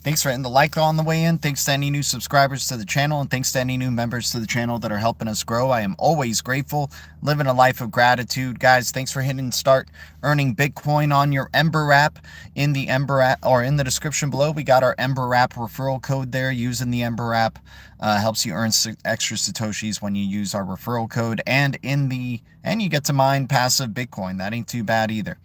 Thanks for hitting the like on the way in. Thanks to any new subscribers to the channel, and thanks to any new members to the channel that are helping us grow. I am always grateful, living a life of gratitude. Guys, thanks for hitting start earning Bitcoin on your EMBER app. In the EMBER app, or in the description below, we got our EMBER app referral code there. Using the EMBER app helps you earn extra Satoshis when you use our referral code, and you get to mine passive Bitcoin. That ain't too bad either.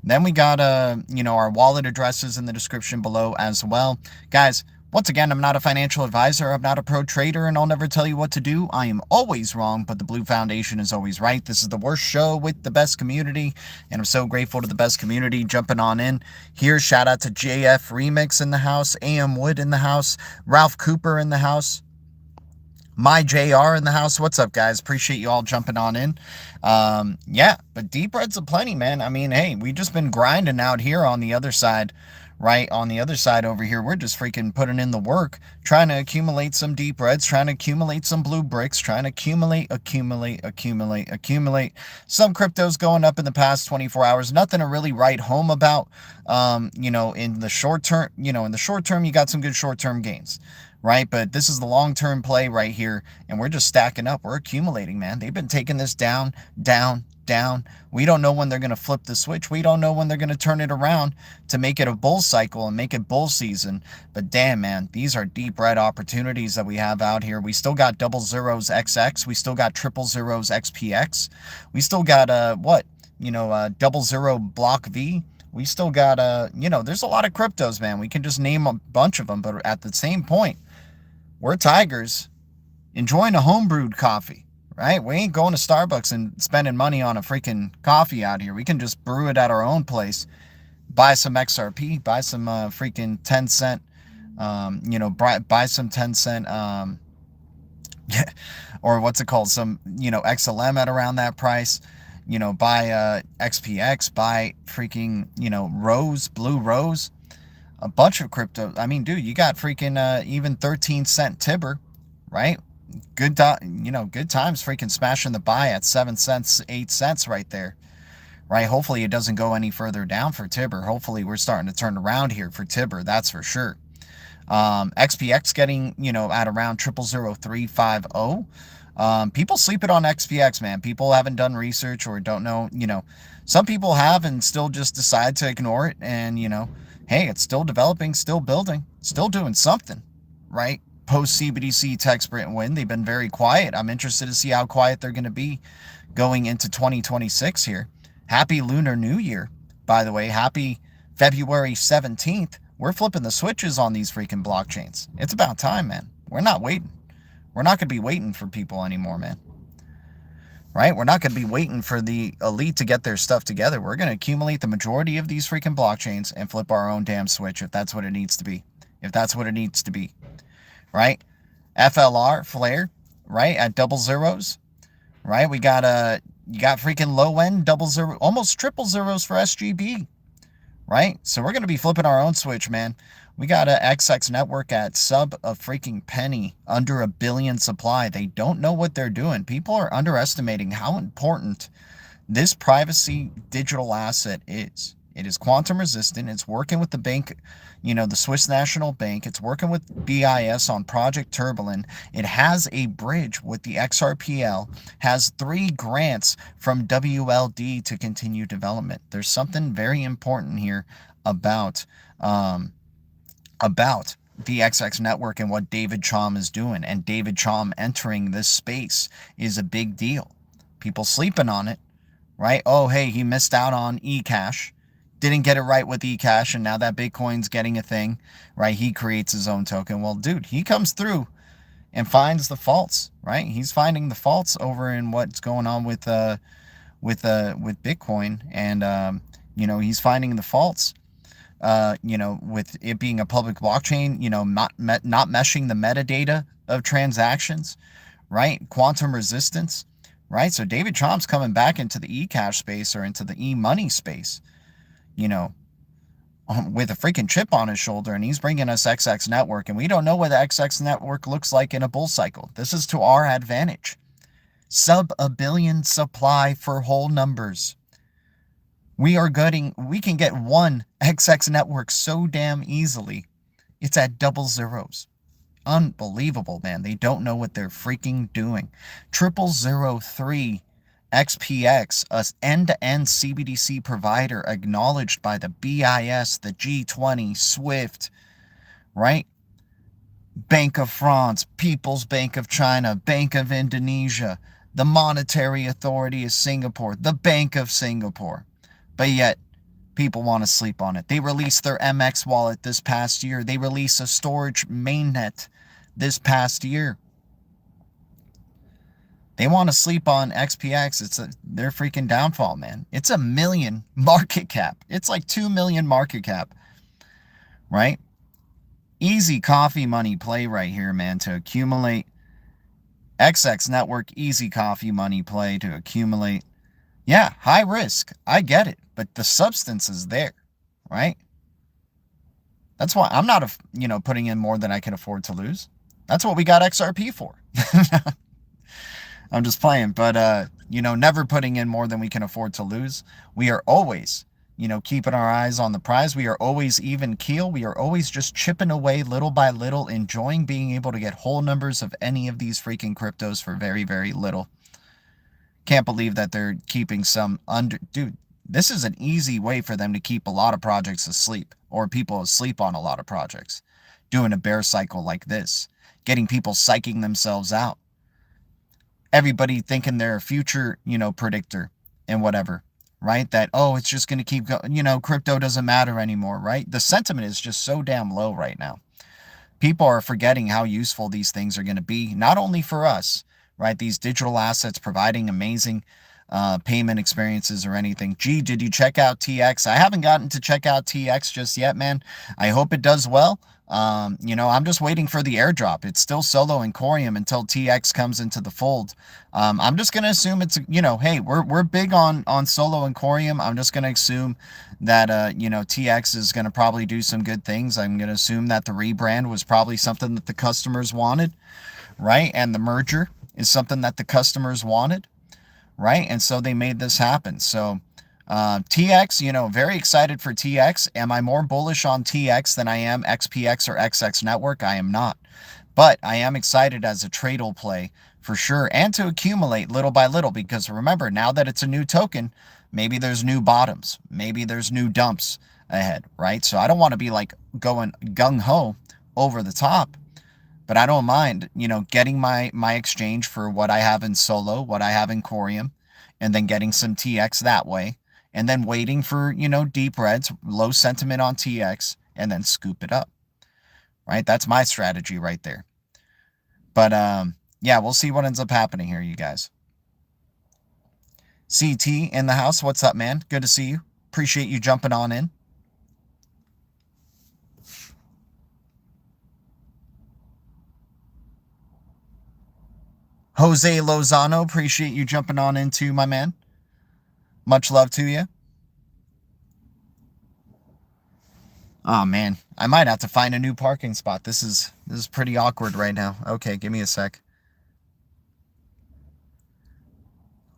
Then we got our wallet addresses in the description below as well. Guys, once again, I'm not a financial advisor, I'm not a pro trader, and I'll never tell you what to do. I am always wrong, but the Blue Foundation is always right. This is the worst show with the best community, and I'm so grateful to the best community jumping on in here. Shout out to JF Remix in the house, AM Wood in the house, Ralph Cooper in the house, My JR in the house. What's up, guys? Appreciate you all jumping on in. Yeah, but deep reds aplenty, man. I mean, hey, we just been grinding out here on the other side. Right on the other side over here, we're just freaking putting in the work, trying to accumulate some deep reds, trying to accumulate some blue bricks, trying to accumulate some cryptos going up in the past 24 hours. Nothing to really write home about. In the short term, you got some good short-term gains, right? But this is the long-term play right here, and we're just stacking up. We're accumulating, man. They've been taking this down. We don't know when they're going to flip the switch. We don't know when they're going to turn it around to make it a bull cycle and make it bull season. But damn, man, these are deep red opportunities that we have out here. We still got 00s XX. We still got 000s XPX. We still got 00 block V. We still got there's a lot of cryptos, man. We can just name a bunch of them, but at the same point, we're tigers enjoying a homebrewed coffee. Right? We ain't going to Starbucks and spending money on a freaking coffee out here. We can just brew it at our own place, buy some XRP, buy some freaking 10 cent, buy some 10 cent, or what's it called? Some, XLM at around that price, buy XPX, buy freaking, Blue Rose, a bunch of crypto. I mean, dude, you got freaking even 13-cent TIBBIR, right? Good times freaking smashing the buy at 7 cents, 8 cents right there, right? Hopefully it doesn't go any further down for TIBBIR. Hopefully we're starting to turn around here for TIBBIR, that's for sure. XPX getting, at around 000350. People sleeping on XPX, man. People haven't done research or don't know, some people have and still just decide to ignore it. And, hey, it's still developing, still building, still doing something, right? Post CBDC tech sprint win, they've been very quiet. I'm interested to see how quiet they're going to be going into 2026 here. Happy Lunar New Year, by the way. Happy February 17th. We're flipping the switches on these freaking blockchains. It's about time, man. We're not waiting. We're not going to be waiting for people anymore, man. Right? We're not going to be waiting for the elite to get their stuff together. We're going to accumulate the majority of these freaking blockchains and flip our own damn switch if that's what it needs to be. Right? FLR, Flare, right? At 00s, right? We got you got freaking low end 00, almost 000s for SGB, right? So we're going to be flipping our own switch, man. We got a XX network at sub a freaking penny, under $1 billion supply. They don't know what they're doing. People are underestimating how important this privacy digital asset is. It is quantum resistant. It's working with the bank, the Swiss National Bank. It's working with BIS on Project Turbulent. It has a bridge with the XRPL, has 3 grants from WLD to continue development. There's something very important here about the XX network and what David Chaum is doing. And David Chaum entering this space is a big deal. People sleeping on it, right? Oh, hey, he missed out on eCash. Didn't get it right with eCash, and now that Bitcoin's getting a thing, right? He creates his own token. Well, dude, he comes through and finds the faults, right? He's finding the faults over in what's going on with Bitcoin, and he's finding the faults, with it being a public blockchain, not meshing the metadata of transactions, right? Quantum resistance, right? So David Chaum's coming back into the eCash space or into the e-money space, with a freaking chip on his shoulder, and he's bringing us XX network, and we don't know what the XX network looks like in a bull cycle. This is to our advantage. Sub $1 billion supply for whole numbers. We can get one XX network so damn easily It's at double zeros. Unbelievable, man. They don't know what they're freaking doing. 0003 XPX, a end-to-end CBDC provider acknowledged by the BIS, the G20, SWIFT, right? Bank of France, People's Bank of China, Bank of Indonesia, the Monetary Authority of Singapore, the Bank of Singapore. But yet, people want to sleep on it. They released their MX wallet this past year. They released a storage mainnet this past year. They want to sleep on XPX. It's their freaking downfall, man. It's $1 million market cap. It's like 2 million market cap, right? Easy coffee money play right here, man, to accumulate. XX network, easy coffee money play to accumulate. Yeah, high risk. I get it. But the substance is there, right? That's why I'm not, putting in more than I can afford to lose. That's what we got XRP for. I'm just playing, but, never putting in more than we can afford to lose. We are always, keeping our eyes on the prize. We are always even keel. We are always just chipping away little by little, enjoying being able to get whole numbers of any of these freaking cryptos for very, very little. Can't believe that they're keeping some under... Dude, this is an easy way for them to keep a lot of projects asleep, or people asleep on a lot of projects. Doing a bear cycle like this. Getting people psyching themselves out. Everybody thinking they're a future, predictor and whatever, right? That, oh, it's just going to keep going, crypto doesn't matter anymore, right? The sentiment is just so damn low right now. People are forgetting how useful these things are going to be, not only for us, right? These digital assets providing amazing payment experiences or anything. Gee, did you check out TX? I haven't gotten to check out TX just yet, man. I hope it does well. I'm just waiting for the airdrop. It's still solo and Corium until TX comes into the fold. I'm just going to assume it's, hey, we're big on solo and Corium. I'm just going to assume that, TX is going to probably do some good things. I'm going to assume that the rebrand was probably something that the customers wanted, right? And the merger is something that the customers wanted, right? And so they made this happen. So TX, very excited for TX. Am I more bullish on TX than I am XPX or XX Network? I am not. But I am excited as a tradable play for sure, and to accumulate little by little, because remember, now that it's a new token, maybe there's new bottoms, maybe there's new dumps ahead, right? So I don't want to be like going gung-ho over the top. But I don't mind, getting my exchange for what I have in Solo, what I have in Corium, and then getting some TX that way. And then waiting for, deep reds, low sentiment on TX, and then scoop it up. Right? That's my strategy right there. But, yeah, we'll see what ends up happening here, you guys. CT in the house. What's up, man? Good to see you. Appreciate you jumping on in. Jose Lozano, appreciate you jumping on in too, my man. Much love to you. Oh, man. I might have to find a new parking spot. This is pretty awkward right now. Okay, give me a sec.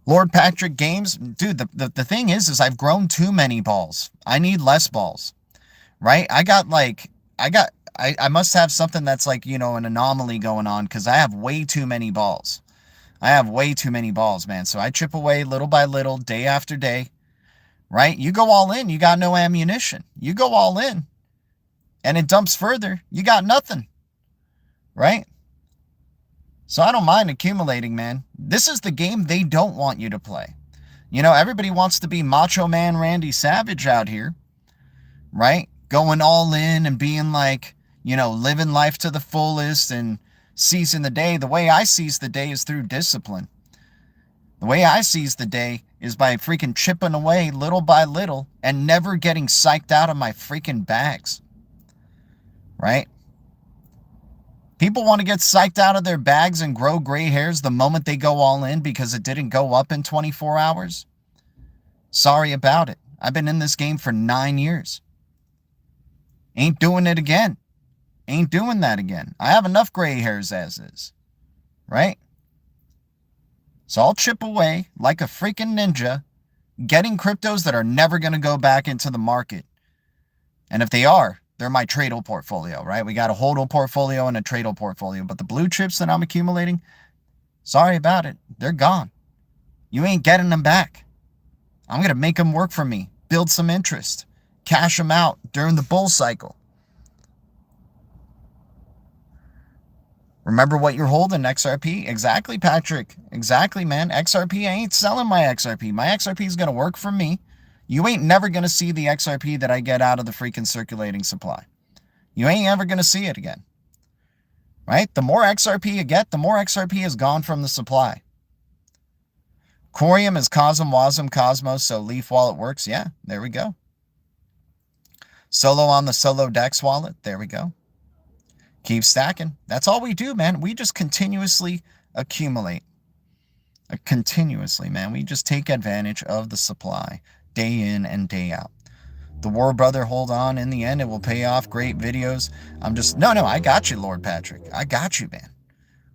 Lord Patrick Games. Dude, the thing is I've grown too many balls. I need less balls. Right? I must have something that's like, an anomaly going on, because I have way too many balls. I have way too many balls, man. So I chip away little by little, day after day, right? You go all in, you got no ammunition. You go all in, and it dumps further, you got nothing, right? So I don't mind accumulating, man. This is the game they don't want you to play. Everybody wants to be Macho Man Randy Savage out here, right? Going all in and being like, living life to the fullest and seizing the day. The way I seize the day is through discipline. The way I seize the day is by freaking chipping away little by little and never getting psyched out of my freaking bags. Right? People want to get psyched out of their bags and grow gray hairs the moment they go all in because it didn't go up in 24 hours. Sorry about it. I've been in this game for 9 years. Ain't doing it again. Ain't doing that again. I have enough gray hairs as is. Right? So I'll chip away like a freaking ninja, getting cryptos that are never going to go back into the market. And if they are, They're my tradable portfolio, right? We got a holdable portfolio and a tradable portfolio. But the blue chips that I'm accumulating, sorry about it. They're gone. You ain't getting them back. I'm going to make them work for me. Build some interest. Cash them out during the bull cycle. Remember what you're holding, XRP? Exactly, Patrick. Exactly, man. XRP, I ain't selling my XRP. My XRP is going to work for me. You ain't never going to see the XRP that I get out of the freaking circulating supply. You ain't ever going to see it again. Right? The more XRP you get, the more XRP is gone from the supply. Corium is Cosm, Wasm, Cosmos, so Leaf Wallet works. Yeah, there we go. Solo on the Solo Dex wallet. There we go. Keep stacking. That's all we do, man. We just continuously accumulate. Continuously, man. We just take advantage of the supply day in and day out. The War Brother, hold on. In the end, it will pay off. Great videos. No, I got you, Lord Patrick. I got you, man.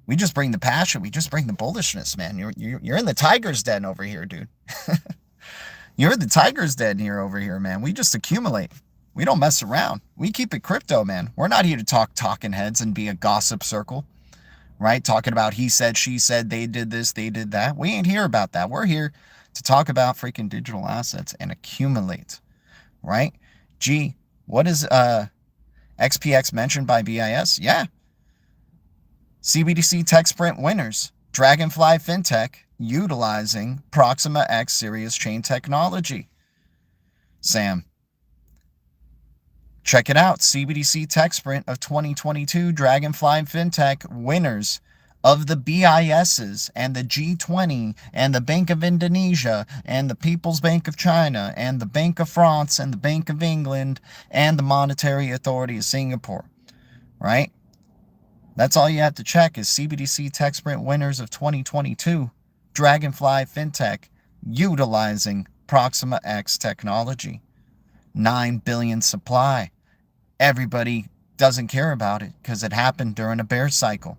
We just bring the passion. We just bring the bullishness, man. You're in the tiger's den over here, dude. You're in the tiger's den here over here, man. We just accumulate. We don't mess around. We keep it crypto, man. We're not here to talk talking heads and be a gossip circle, right? Talking about he said, she said, they did this, they did that. We ain't here about that. We're here to talk about freaking digital assets and accumulate, right? Gee, what is XPX mentioned by BIS? Yeah. CBDC tech sprint winners. Dragonfly FinTech utilizing Proxima X Sirius chain technology. Sam. Check it out. CBDC tech sprint of 2022. Dragonfly FinTech winners of the BISs and the G20 and the Bank of Indonesia and the People's Bank of China and the Bank of France and the Bank of England and the Monetary Authority of Singapore, right? That's all you have to check is CBDC tech sprint winners of 2022. Dragonfly FinTech utilizing Proxima X technology. 9 billion supply. Everybody doesn't care about it because it happened during a bear cycle.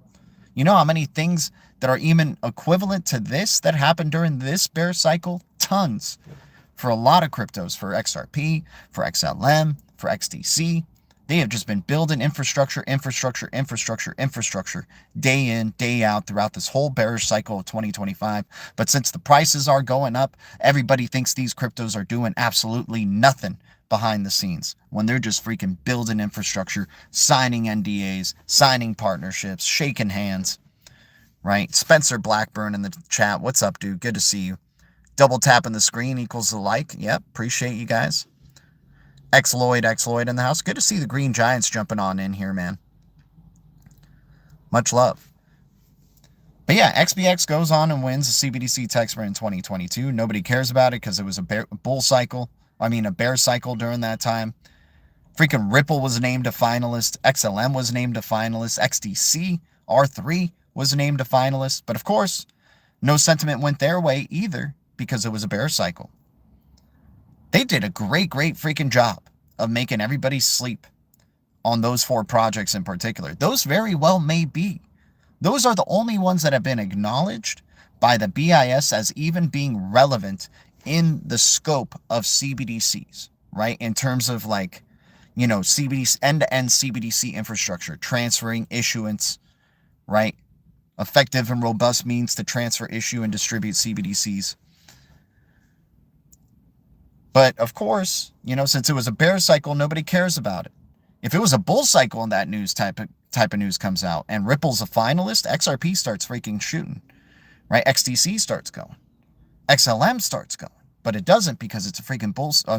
You know how many things that are even equivalent to this that happened during this bear cycle? Tons. For a lot of cryptos, for XRP, for XLM, for XDC. They have just been building infrastructure, day in, day out throughout this whole bearish cycle of 2025. But since the prices are going up, everybody thinks these cryptos are doing absolutely nothing behind the scenes when they're just freaking building infrastructure, signing NDAs, signing partnerships, shaking hands, right? Spencer Blackburn in the chat. What's up, dude? Good to see you. Double tapping the screen equals the like. Yep, appreciate you guys. Lloyd in the house. Good to see the Green Giants jumping on in here, man. Much love. But yeah, XPX goes on and wins the CBDC tech sprint in 2022. Nobody cares about it because it was a bear cycle during that time. Freaking Ripple was named a finalist. XLM was named a finalist. XDC R3 was named a finalist. But of course, no sentiment went their way either because it was a bear cycle. They did a great freaking job of making everybody sleep on those 4 projects in particular. Those very well may be. Those are the only ones that have been acknowledged by the BIS as even being relevant in the scope of CBDCs, right? In terms of like, you know, CBDC, end-to-end CBDC infrastructure, transferring issuance, right? Effective and robust means to transfer, issue, and distribute CBDCs. But of course, you know, since it was a bear cycle, nobody cares about it. If it was a bull cycle and that news type of news comes out and Ripple's a finalist, XRP starts freaking shooting, right? XDC starts going. XLM starts going. But it doesn't because it's a freaking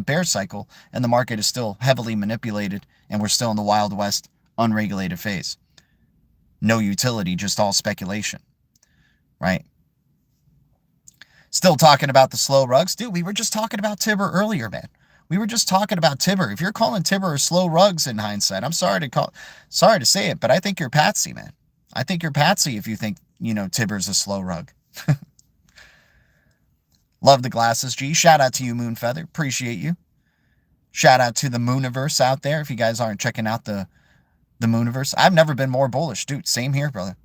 bear cycle and the market is still heavily manipulated and we're still in the Wild West unregulated phase. No utility, just all speculation, right? Still talking about the slow rugs. Dude, we were just talking about TIBBIR earlier, man. We were just talking about TIBBIR. If you're calling TIBBIR slow rugs in hindsight, I'm sorry to say it, but I think you're patsy, man. I think you're patsy if you think, you know, TIBBIR's a slow rug. Love the glasses, G. Shout out to you, Moonfeather. Appreciate you. Shout out to the Mooniverse out there. If you guys aren't checking out the Mooniverse. I've never been more bullish. Dude, same here, brother.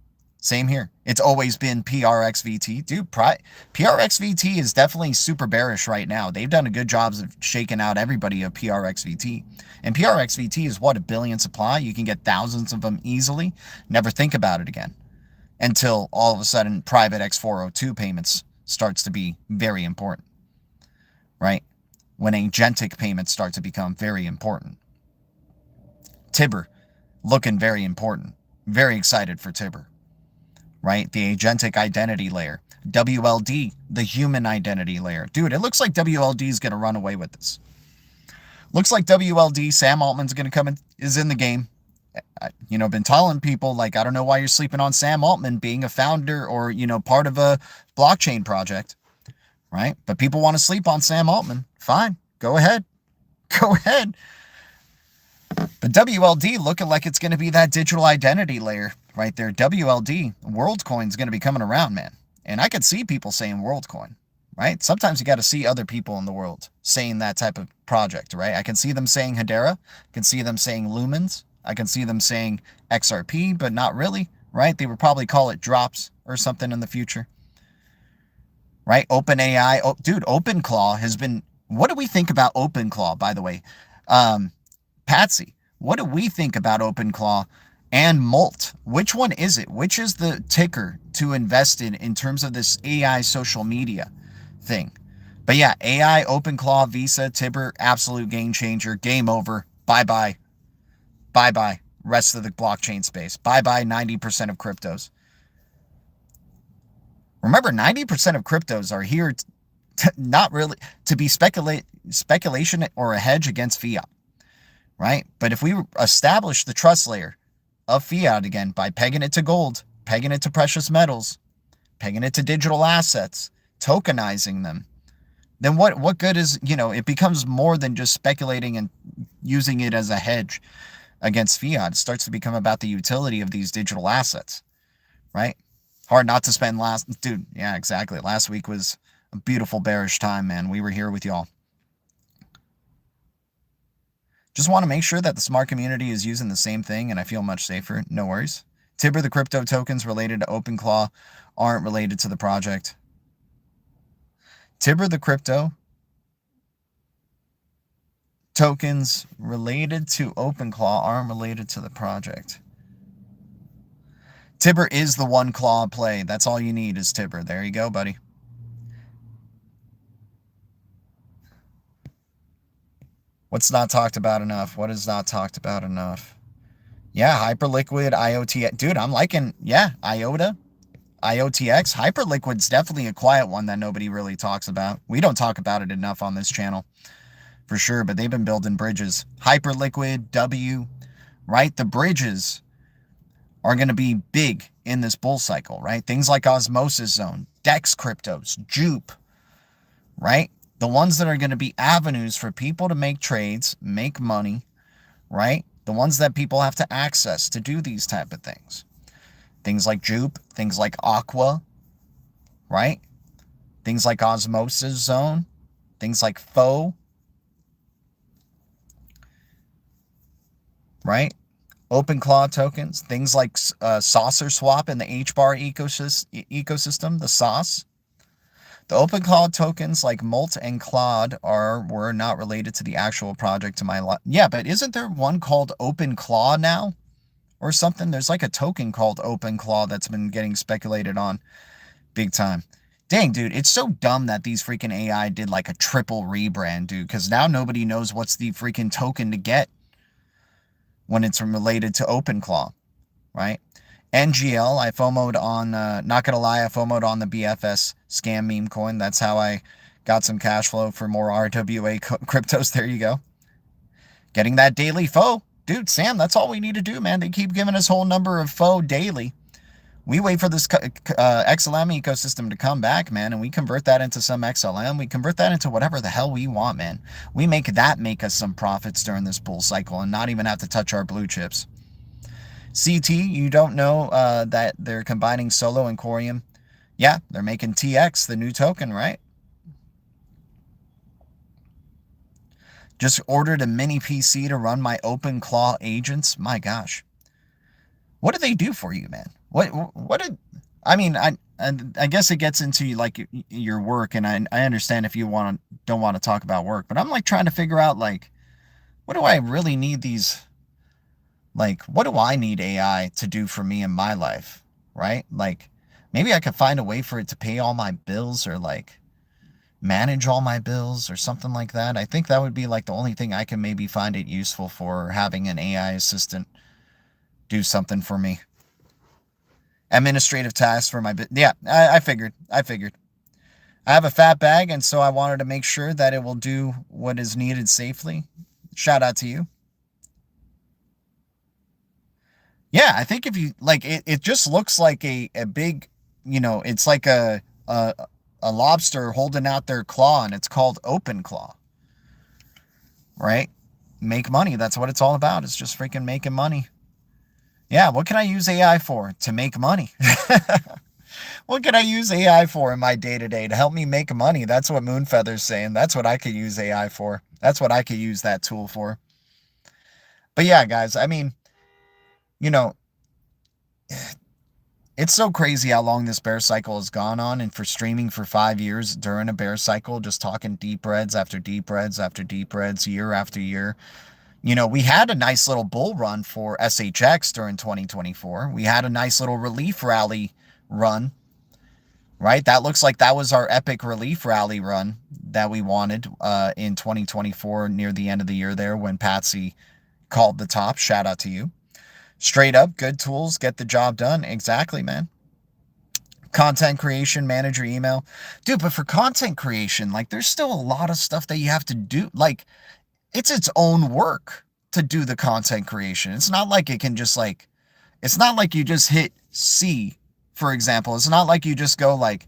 Same here. It's always been PRXVT. Dude, PRXVT is definitely super bearish right now. They've done a good job of shaking out everybody of PRXVT. And PRXVT is what, a billion supply? You can get thousands of them easily. Never think about it again until all of a sudden private X402 payments starts to be very important, right? When agentic payments start to become very important. TIBBIR, looking very important. Very excited for TIBBIR, right? The agentic identity layer. WLD, the human identity layer. Dude, it looks like WLD is going to run away with this. Looks like WLD, Sam Altman's going to come in, is in the game. Been telling people, like, I don't know why you're sleeping on Sam Altman being a founder or, part of a blockchain project, right? But people want to sleep on Sam Altman. Fine. Go ahead. Go ahead. But WLD looking like it's going to be that digital identity layer right there. WLD, WorldCoin is going to be coming around, man. And I could see people saying WorldCoin, right? Sometimes you got to see other people in the world saying that type of project, right? I can see them saying Hedera. I can see them saying Lumens. I can see them saying XRP, but not really, right? They would probably call it drops or something in the future, right? OpenAI. Oh, dude, OpenClaw has been... What do we think about OpenClaw, by the way? Patsy, what do we think about OpenClaw and Molt? Which one is it? Which is the ticker to invest in terms of this AI social media thing? But yeah, AI, OpenClaw, Visa, TIBBIR, absolute game changer. Game over. Bye-bye. Bye-bye. Rest of the blockchain space. Bye-bye 90% of cryptos. Remember, 90% of cryptos are here not really to be speculation or a hedge against fiat, right? But if we establish the trust layer of fiat again by pegging it to gold, pegging it to precious metals, pegging it to digital assets, tokenizing them, then what good is, it becomes more than just speculating and using it as a hedge against fiat. It starts to become about the utility of these digital assets, right? Hard not to spend dude, yeah, exactly. Last week was a beautiful bearish time, man. We were here with y'all. Just want to make sure that the smart community is using the same thing, and I feel much safer. No worries. TIBBIR, the crypto tokens related to OpenClaw aren't related to the project. TIBBIR, the crypto tokens related to OpenClaw aren't related to the project. TIBBIR is the one claw play. That's all you need is TIBBIR. There you go, buddy. What's not talked about enough? What is not talked about enough? Yeah, Hyperliquid, IOT. Dude, I'm liking, yeah, IOTA, IOTX. Hyperliquid's definitely a quiet one that nobody really talks about. We don't talk about it enough on this channel, for sure, but they've been building bridges. Hyperliquid, W, right? The bridges are going to be big in this bull cycle, right? Things like Osmosis Zone, DEX cryptos, Jupe, right? The ones that are going to be avenues for people to make trades, make money, right? The ones that people have to access to do these type of things. Things like Jupe, things like Aqua, right? Things like Osmosis Zone, things like Fo, right? OpenClaw tokens, things like Saucer Swap in the HBAR ecosystem, the sauce. The OpenClaw tokens like Molt and Claude were not related to the actual project to my yeah, but isn't there one called OpenClaw now or something? There's like a token called OpenClaw that's been getting speculated on big time. Dang, dude, it's so dumb that these freaking AI did like a triple rebrand, dude, because now nobody knows what's the freaking token to get when it's related to OpenClaw, right? NGL, I FOMO'd on, not going to lie, I FOMO'd on the BFS scam meme coin. That's how I got some cash flow for more RWA cryptos. There you go. Getting that daily FO. Dude, Sam, that's all we need to do, man. They keep giving us whole number of FO daily. We wait for this XLM ecosystem to come back, man, and we convert that into some XLM. We convert that into whatever the hell we want, man. We make us some profits during this bull cycle and not even have to touch our blue chips. CT, you don't know that they're combining Solo and Corium. Yeah, they're making TX, the new token, right? Just ordered a mini PC to run my OpenClaw agents. My gosh. What do they do for you, man? What did I mean? I guess it gets into like your work, and I understand if you don't want to talk about work, but I'm like trying to figure out like what do I really need these like what do I need AI to do for me in my life, right? Like maybe I could find a way for it to pay all my bills or like manage all my bills or something like that. I think that would be like the only thing I can maybe find it useful for, having an AI assistant do something for me. Administrative tasks for my yeah, I figured. I have a fat bag, and so I wanted to make sure that it will do what is needed safely. Shout out to you. Yeah, I think if you like it just looks like a big, it's like a lobster holding out their claw, and it's called open claw, right? Make money. That's what it's all about. It's just freaking making money. Yeah, what can I use AI for? To make money. What can I use AI for in my day-to-day to help me make money? That's what Moonfeather's saying. That's what I could use AI for. That's what I could use that tool for. But yeah, guys, I mean, you know, it's so crazy how long this bear cycle has gone on, and for streaming for 5 years during a bear cycle, just talking deep reds after deep reds after deep reds, year after year. We had a nice little bull run for SHX during 2024. We had a nice little relief rally run, right? That looks like that was our epic relief rally run that we wanted in 2024 near the end of the year there when Patsy called the top. Shout out to you. Straight up, good tools, get the job done. Exactly, man. Content creation, manager email. Dude, but for content creation, like there's still a lot of stuff that you have to do. Like it's its own work to do the content creation. It's not like it can just like, it's not like you just hit C, for example. It's not like you just go like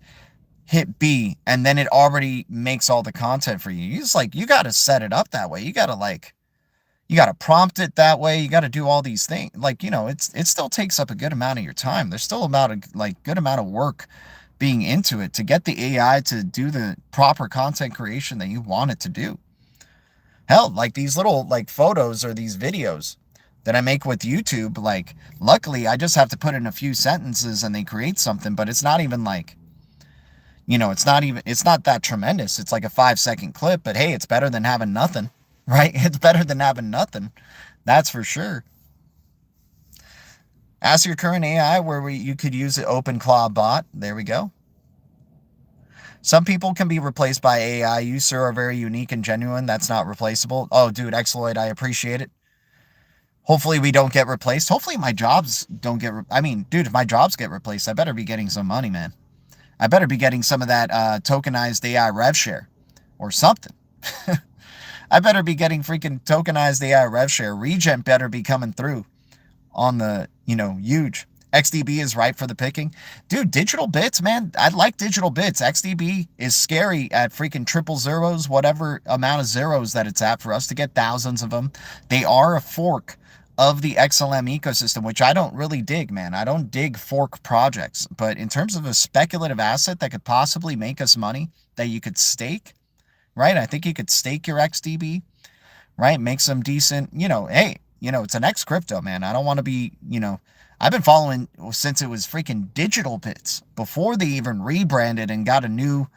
hit B and then it already makes all the content for you. You just like, you got to set it up that way. You got to prompt it that way. You got to do all these things. Like, it still takes up a good amount of your time. There's still about a good amount of work being into it to get the AI to do the proper content creation that you want it to do. Hell, like these little like photos or these videos that I make with YouTube, like luckily I just have to put in a few sentences and they create something, but it's not even like, it's not that tremendous. It's like a 5-second clip, but hey, it's better than having nothing, right? It's better than having nothing. That's for sure. Ask your current AI where you could use an OpenClaw bot. There we go. Some people can be replaced by AI. You, sir, are very unique and genuine. That's not replaceable. Oh, dude, Xloid, I appreciate it. Hopefully we don't get replaced. Hopefully my jobs don't get... I mean, dude, if my jobs get replaced, I better be getting some money, man. I better be getting some of that tokenized AI rev share or something. I better be getting freaking tokenized AI rev share. Regent better be coming through on the, huge. XDB is ripe for the picking. Dude, digital bits, man. I like digital bits. XDB is scary at freaking triple zeros, whatever amount of zeros that it's at, for us to get thousands of them. They are a fork of the XLM ecosystem, which I don't really dig, man. I don't dig fork projects. But in terms of a speculative asset that could possibly make us money that you could stake, right? I think you could stake your XDB, right? Make some decent, hey, it's an X crypto, man. I don't want to be, I've been following since it was freaking Digital Bits, before they even rebranded and got a new,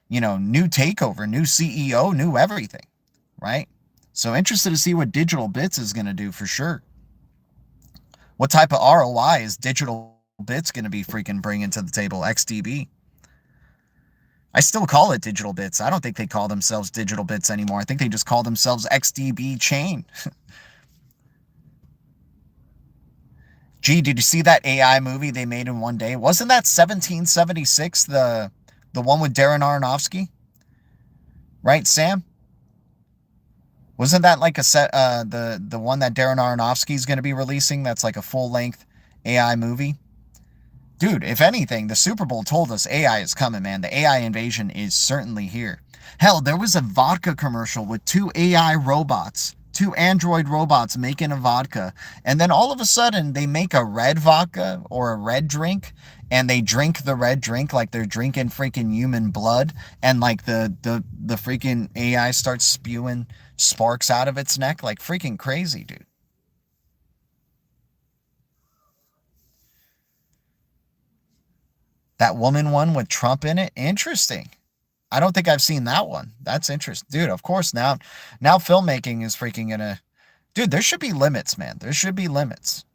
new takeover, new CEO, new everything, right? So interested to see what Digital Bits is going to do for sure. What type of ROI is Digital Bits going to be freaking bringing to the table? XDB. I still call it Digital Bits. I don't think they call themselves Digital Bits anymore. I think they just call themselves XDB Chain. Gee, did you see that AI movie they made in one day? Wasn't that 1776, the one with Darren Aronofsky? Right, Sam? Wasn't that like a set the one that Darren Aronofsky is going to be releasing that's like a full-length AI movie? Dude, if anything, the Super Bowl told us AI is coming, man. The AI invasion is certainly here. Hell, there was a vodka commercial with 2 AI robots, 2 android robots making a vodka, and then all of a sudden they make a red vodka or a red drink, and they drink the red drink like they're drinking freaking human blood, and like the freaking AI starts spewing sparks out of its neck, like freaking crazy, dude. That woman one with Trump in it, interesting. I don't think I've seen that one. That's interesting, dude. Of course, now filmmaking is freaking gonna, dude. There should be limits, man. There should be limits.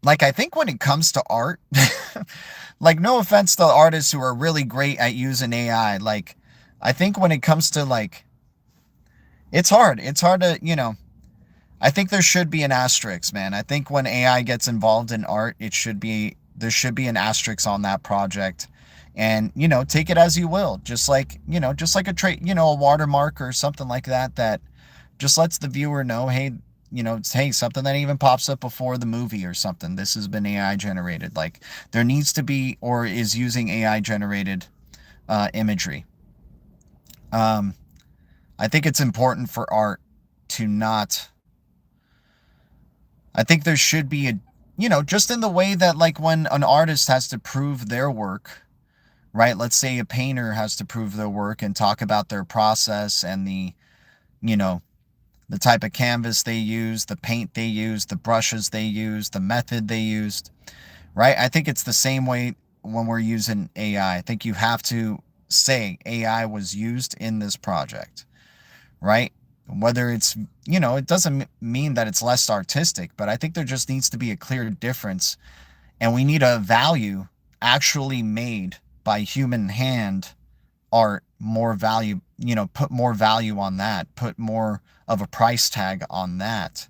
Like, I think when it comes to art, like, no offense to artists who are really great at using AI, like, I think when it comes to, like, it's hard. It's hard to, I think there should be an asterisk, man. I think when AI gets involved in art, there should be an asterisk on that project. And, take it as you will. Just like a a watermark or something like that, that just lets the viewer know, hey, hey, something that even pops up before the movie or something. This has been AI generated. Like, there needs to be, or is using AI generated imagery. I think it's important for art to not. I think there should be just in the way that, like, when an artist has to prove their work, right? Let's say a painter has to prove their work and talk about their process and you know, the type of canvas they use, the paint they use, the brushes they use, the method they used, right? I think it's the same way when we're using AI. I think you have to say AI was used in this project, right? Whether it's, it doesn't mean that it's less artistic, but I think there just needs to be a clear difference. And we need a value actually made by human hand art, more value, put more value on that, put more of a price tag on that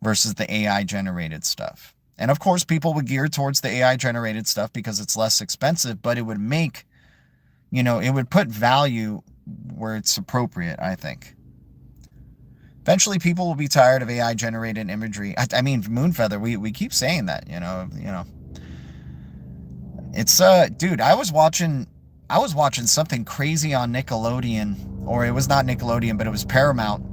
versus the AI generated stuff. And of course, people would gear towards the AI generated stuff because it's less expensive, but it would make, it would put value where it's appropriate, I think. Eventually, people will be tired of AI generated imagery. I mean, Moonfeather, we keep saying that, It's dude, I was watching something crazy on Nickelodeon, or it was not Nickelodeon, but it was Paramount.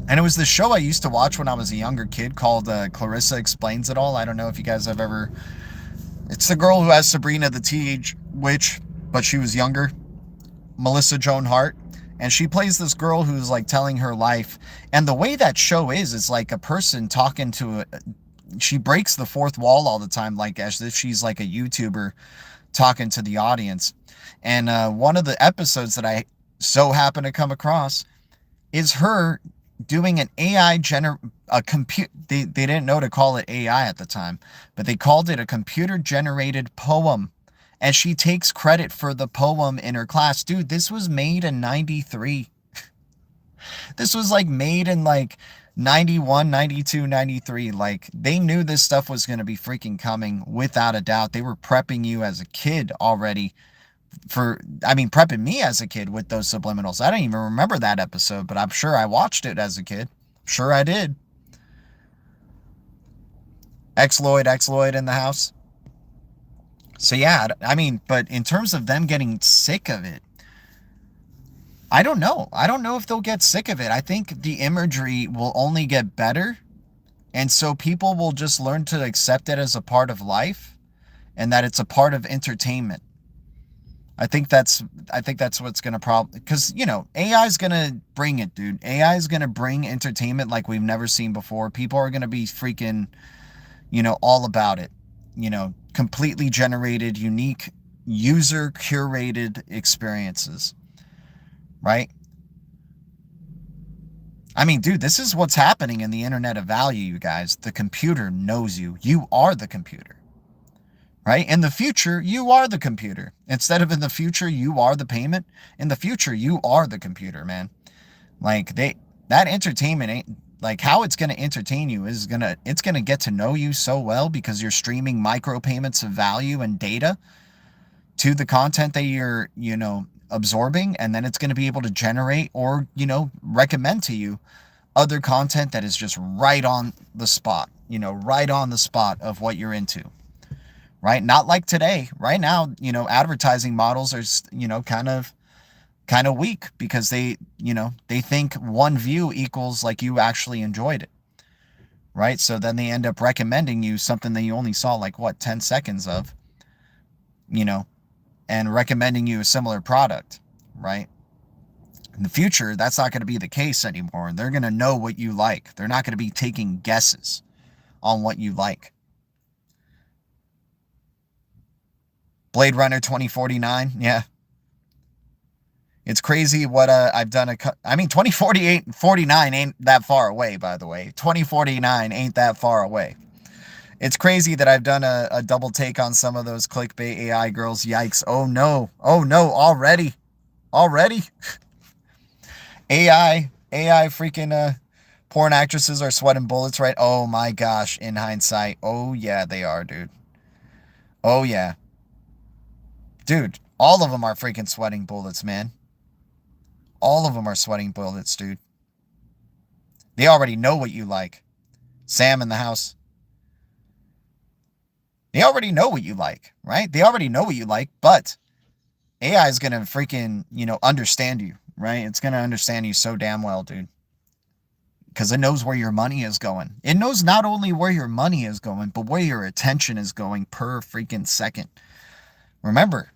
And it was the show I used to watch when I was a younger kid called Clarissa Explains It All. I don't know if you guys have ever. It's the girl who has Sabrina the Teenage Witch, but she was younger. Melissa Joan Hart. And she plays this girl who's like telling her life. And the way that show is like a person talking to she breaks the fourth wall all the time, like as if she's like a YouTuber talking to the audience. And one of the episodes that I so happen to come across is her doing an AI they didn't know to call it AI at the time, but they called it a computer generated poem. And she takes credit for the poem in her class. Dude, this was made in 93. This was like made in like 91, 92, 93. Like, they knew this stuff was going to be freaking coming without a doubt. They were prepping you as a kid already prepping me as a kid with those subliminals. I don't even remember that episode, but I'm sure I watched it as a kid. Sure I did. Xloyd in the house. So yeah, but in terms of them getting sick of it, I don't know. I don't know if they'll get sick of it. I think the imagery will only get better. And so people will just learn to accept it as a part of life and that it's a part of entertainment. I think that's what's going to because, AI is going to bring it, dude. AI is going to bring entertainment like we've never seen before. People are going to be freaking, all about it. Completely generated, unique, user curated experiences. Right? Dude, this is what's happening in the internet of value, you guys. The computer knows you. You are the computer. Right? In the future, you are the computer. Instead of in the future, you are the payment. In the future, you are the computer, man. Like, that entertainment ain't, like, how it's going to entertain you is it's going to get to know you so well because you're streaming micropayments of value and data to the content that you're, absorbing. And then it's going to be able to generate or, recommend to you other content that is just right on the spot, right on the spot of what you're into. Right? Not like today. Right now, advertising models are, kind of weak because they think one view equals like you actually enjoyed it. Right? So then they end up recommending you something that you only saw like 10 seconds of, and recommending you a similar product. Right? In the future, that's not going to be the case anymore. They're going to know what you like. They're not going to be taking guesses on what you like. Blade Runner 2049, yeah. It's crazy what I've done. I mean, 2049 ain't that far away, by the way. 2049 ain't that far away. It's crazy that I've done a double take on some of those clickbait AI girls. Yikes. Oh, no. Oh, no. Already. AI freaking porn actresses are sweating bullets, right? Oh, my gosh. In hindsight. Oh, yeah, they are, dude. Oh, yeah. Dude, all of them are freaking sweating bullets, man. All of them are sweating bullets, dude. They already know what you like. Sam in the house. They already know what you like, right? They already know what you like, but AI is going to freaking, understand you, right? It's going to understand you so damn well, dude. Because it knows where your money is going. It knows not only where your money is going, but where your attention is going per freaking second. Remember,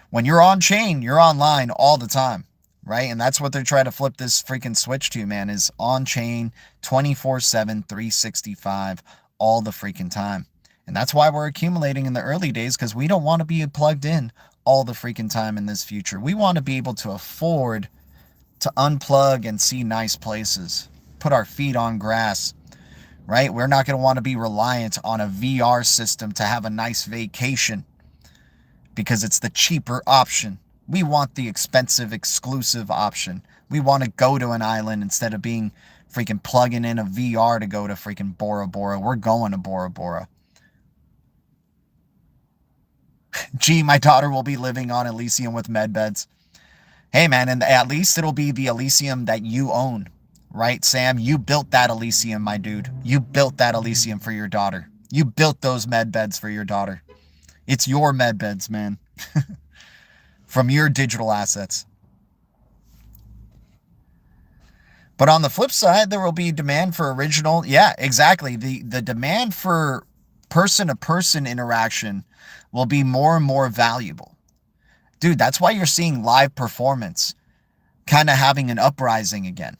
when you're on chain, you're online all the time. Right? And that's what they're trying to flip this freaking switch to, man, is on chain 24/7, 365 all the freaking time. And that's why we're accumulating in the early days, because we don't want to be plugged in all the freaking time in this future. We want to be able to afford to unplug and see nice places, put our feet on grass, right? We're not going to want to be reliant on a VR system to have a nice vacation because it's the cheaper option. We want the expensive, exclusive option. We want to go to an island instead of being freaking plugging in a VR to go to freaking Bora Bora. We're going to Bora Bora. Gee, my daughter will be living on Elysium with med beds. Hey, man, and at least it'll be the Elysium that you own. Right, Sam? You built that Elysium, my dude. You built that Elysium for your daughter. You built those med beds for your daughter. It's your med beds, man. From your digital assets. But on the flip side, there will be demand for original. Yeah, exactly. The demand for person-to-person interaction will be more and more valuable. Dude, that's why you're seeing live performance kind of having an uprising again.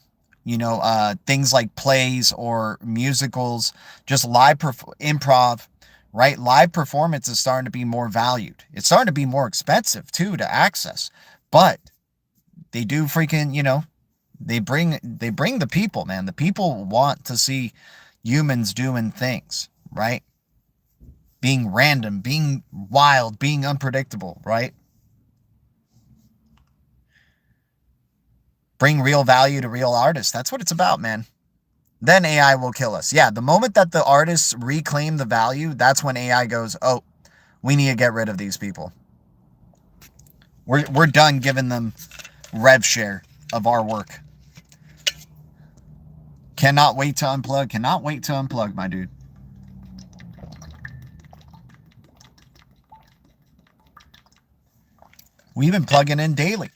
Things like plays or musicals, just live improv. Right? Live performance is starting to be more valued. It's starting to be more expensive, too, to access. But they do freaking, they bring the people, man. The people want to see humans doing things, right? Being random, being wild, being unpredictable, right? Bring real value to real artists. That's what it's about, man. Then AI will kill us. Yeah, the moment that the artists reclaim the value, that's when AI goes, oh, we need to get rid of these people. We're done giving them rev share of our work. Cannot wait to unplug. Cannot wait to unplug, my dude. We've been plugging in daily.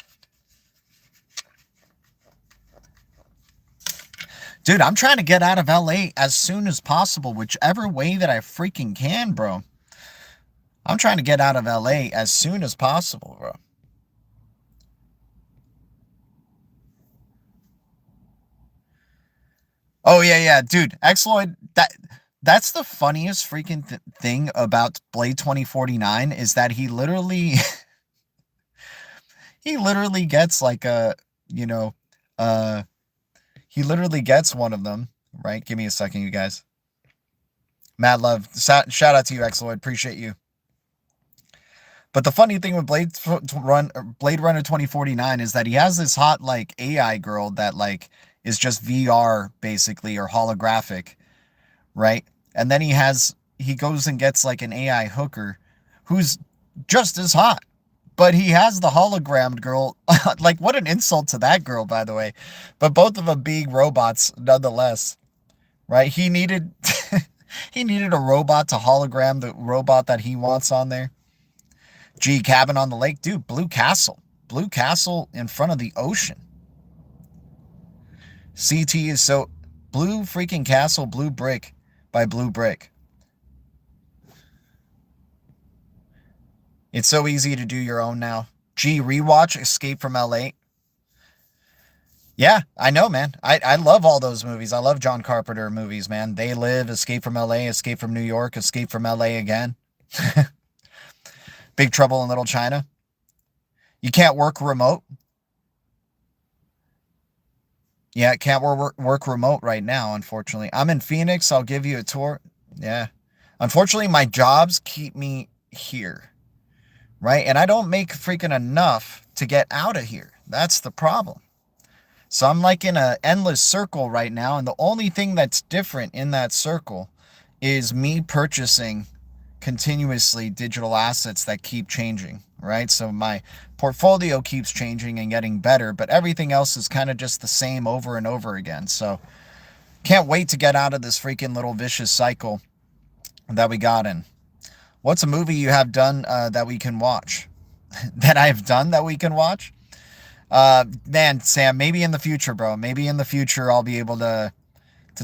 Dude, I'm trying to get out of LA as soon as possible, whichever way that I freaking can, bro. I'm trying to get out of LA as soon as possible, bro. Oh, yeah, dude. Xloyd, that's the funniest freaking thing about Blade 2049 is that he literally gets like he literally gets one of them, right? Give me a second, you guys. Mad love. Shout out to you, Xloyd. Appreciate you. But the funny thing with Blade Runner 2049 is that he has this hot, like, AI girl that, like, is just VR, basically, or holographic, right? And then he goes and gets, like, an AI hooker who's just as hot. But he has the hologrammed girl. Like, what an insult to that girl, by the way. But both of them being robots, nonetheless. Right? He needed a robot to hologram the robot that he wants on there. Gee, cabin on the lake. Dude, Blue Castle. Blue Castle in front of the ocean. CT is so... Blue freaking Castle, Blue Brick by Blue Brick. It's so easy to do your own now. Gee, rewatch Escape from LA. Yeah, I know, man. I love all those movies. I love John Carpenter movies, man. They Live, Escape from LA, Escape from New York, Escape from LA again. Big Trouble in Little China. You can't work remote. Yeah, can't work remote right now, unfortunately. I'm in Phoenix. I'll give you a tour. Yeah. Unfortunately, my jobs keep me here, right? And I don't make freaking enough to get out of here. That's the problem. So I'm like in an endless circle right now. And the only thing that's different in that circle is me purchasing continuously digital assets that keep changing, right? So my portfolio keeps changing and getting better, but everything else is kind of just the same over and over again. So can't wait to get out of this freaking little vicious cycle that we got in. What's a movie you have done that we can watch? That I have done that we can watch? Man, Sam, maybe in the future, bro. Maybe in the future I'll be able to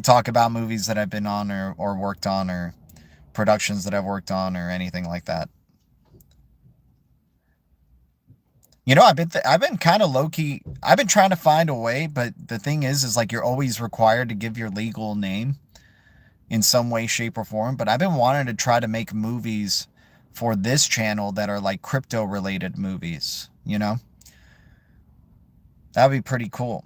talk about movies that I've been on or worked on, or productions that I've worked on, or anything like that. You know, I've been kind of low key. I've been trying to find a way, but the thing is like you're always required to give your legal name in some way, shape, or form. But I've been wanting to try to make movies for this channel that are like crypto related movies. You know, that would be pretty cool.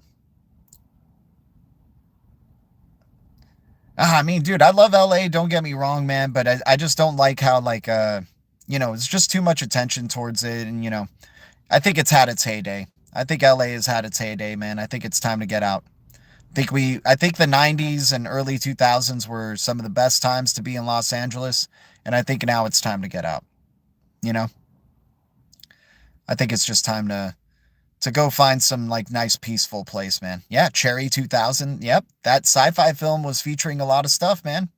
I mean, dude, I love LA. Don't get me wrong, man, but I just don't like how like it's just too much attention towards it, and I think it's had its heyday. I think LA has had its heyday, man. I think it's time to get out. I think the 90s and early 2000s were some of the best times to be in Los Angeles, and I think now it's time to get out. You know? I think it's just time to go find some like nice peaceful place, man. Yeah, Cherry 2000. Yep, that sci-fi film was featuring a lot of stuff, man.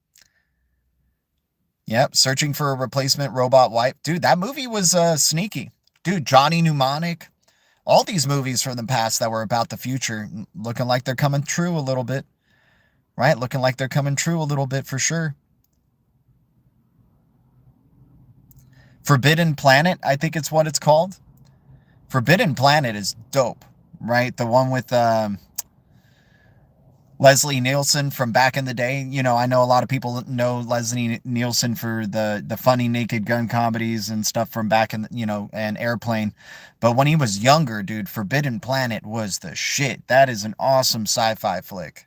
Yep, Searching for a Replacement Robot Wife. Dude, that movie was sneaky. Dude, Johnny Mnemonic. All these movies from the past that were about the future, looking like they're coming true a little bit, right? Looking like they're coming true a little bit for sure. Forbidden Planet, I think it's what it's called. Forbidden Planet is dope, right? The one with Leslie Nielsen from back in the day. I know a lot of people know Leslie Nielsen for the funny Naked Gun comedies and stuff from back in, and Airplane. But when he was younger, dude, Forbidden Planet was the shit. That is an awesome sci-fi flick.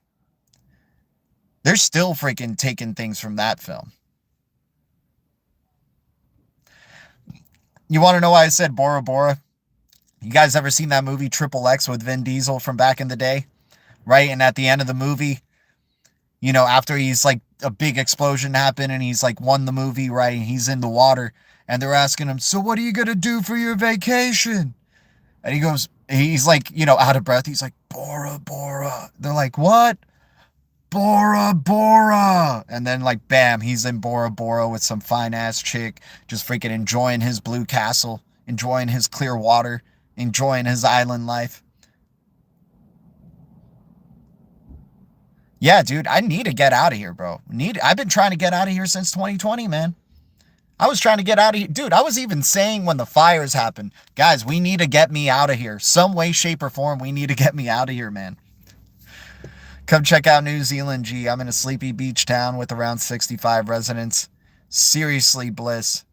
They're still freaking taking things from that film. You want to know why I said Bora Bora? You guys ever seen that movie Triple X with Vin Diesel from back in the day? Right? And at the end of the movie, after he's like a big explosion happened and he's like won the movie, right? He's in the water and they're asking him, so what are you going to do for your vacation? And he's like, out of breath. He's like, Bora Bora. They're like, what? Bora Bora. And then like, bam, he's in Bora Bora with some fine ass chick, just freaking enjoying his blue castle, enjoying his clear water, enjoying his island life. Yeah, dude, I need to get out of here, bro. I've been trying to get out of here since 2020, man. I was trying to get out of here. Dude, I was even saying when the fires happened, guys, we need to get me out of here. Some way, shape, or form, we need to get me out of here, man. Come check out New Zealand, G. I'm in a sleepy beach town with around 65 residents. Seriously, bliss.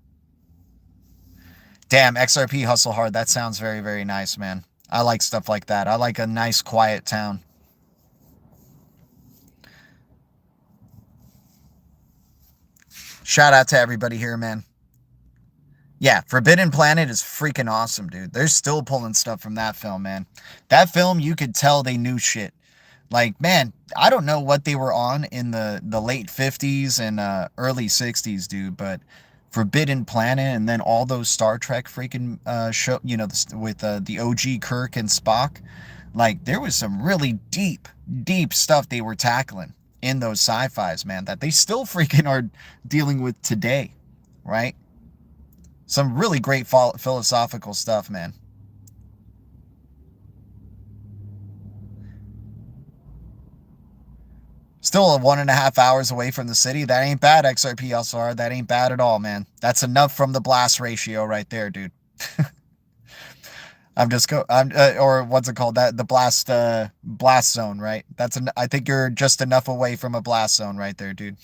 Damn, XRP hustle hard. That sounds very, very nice, man. I like stuff like that. I like a nice, quiet town. Shout out to everybody here, man. Yeah, Forbidden Planet is freaking awesome, dude. They're still pulling stuff from that film, man. That film, you could tell they knew shit. Like, man, I don't know what they were on in the late 50s and early 60s, dude, but Forbidden Planet and then all those Star Trek freaking show, with the OG Kirk and Spock. Like, there was some really deep, deep stuff they were tackling in those sci-fis, man, that they still freaking are dealing with today, right? Some really great philosophical stuff, man. Still 1.5 hours away from the city. That ain't bad, XRP LSR. That ain't bad at all, man. That's enough from the blast ratio right there, dude. or what's it called? That the blast zone, right? I think you're just enough away from a blast zone right there, dude.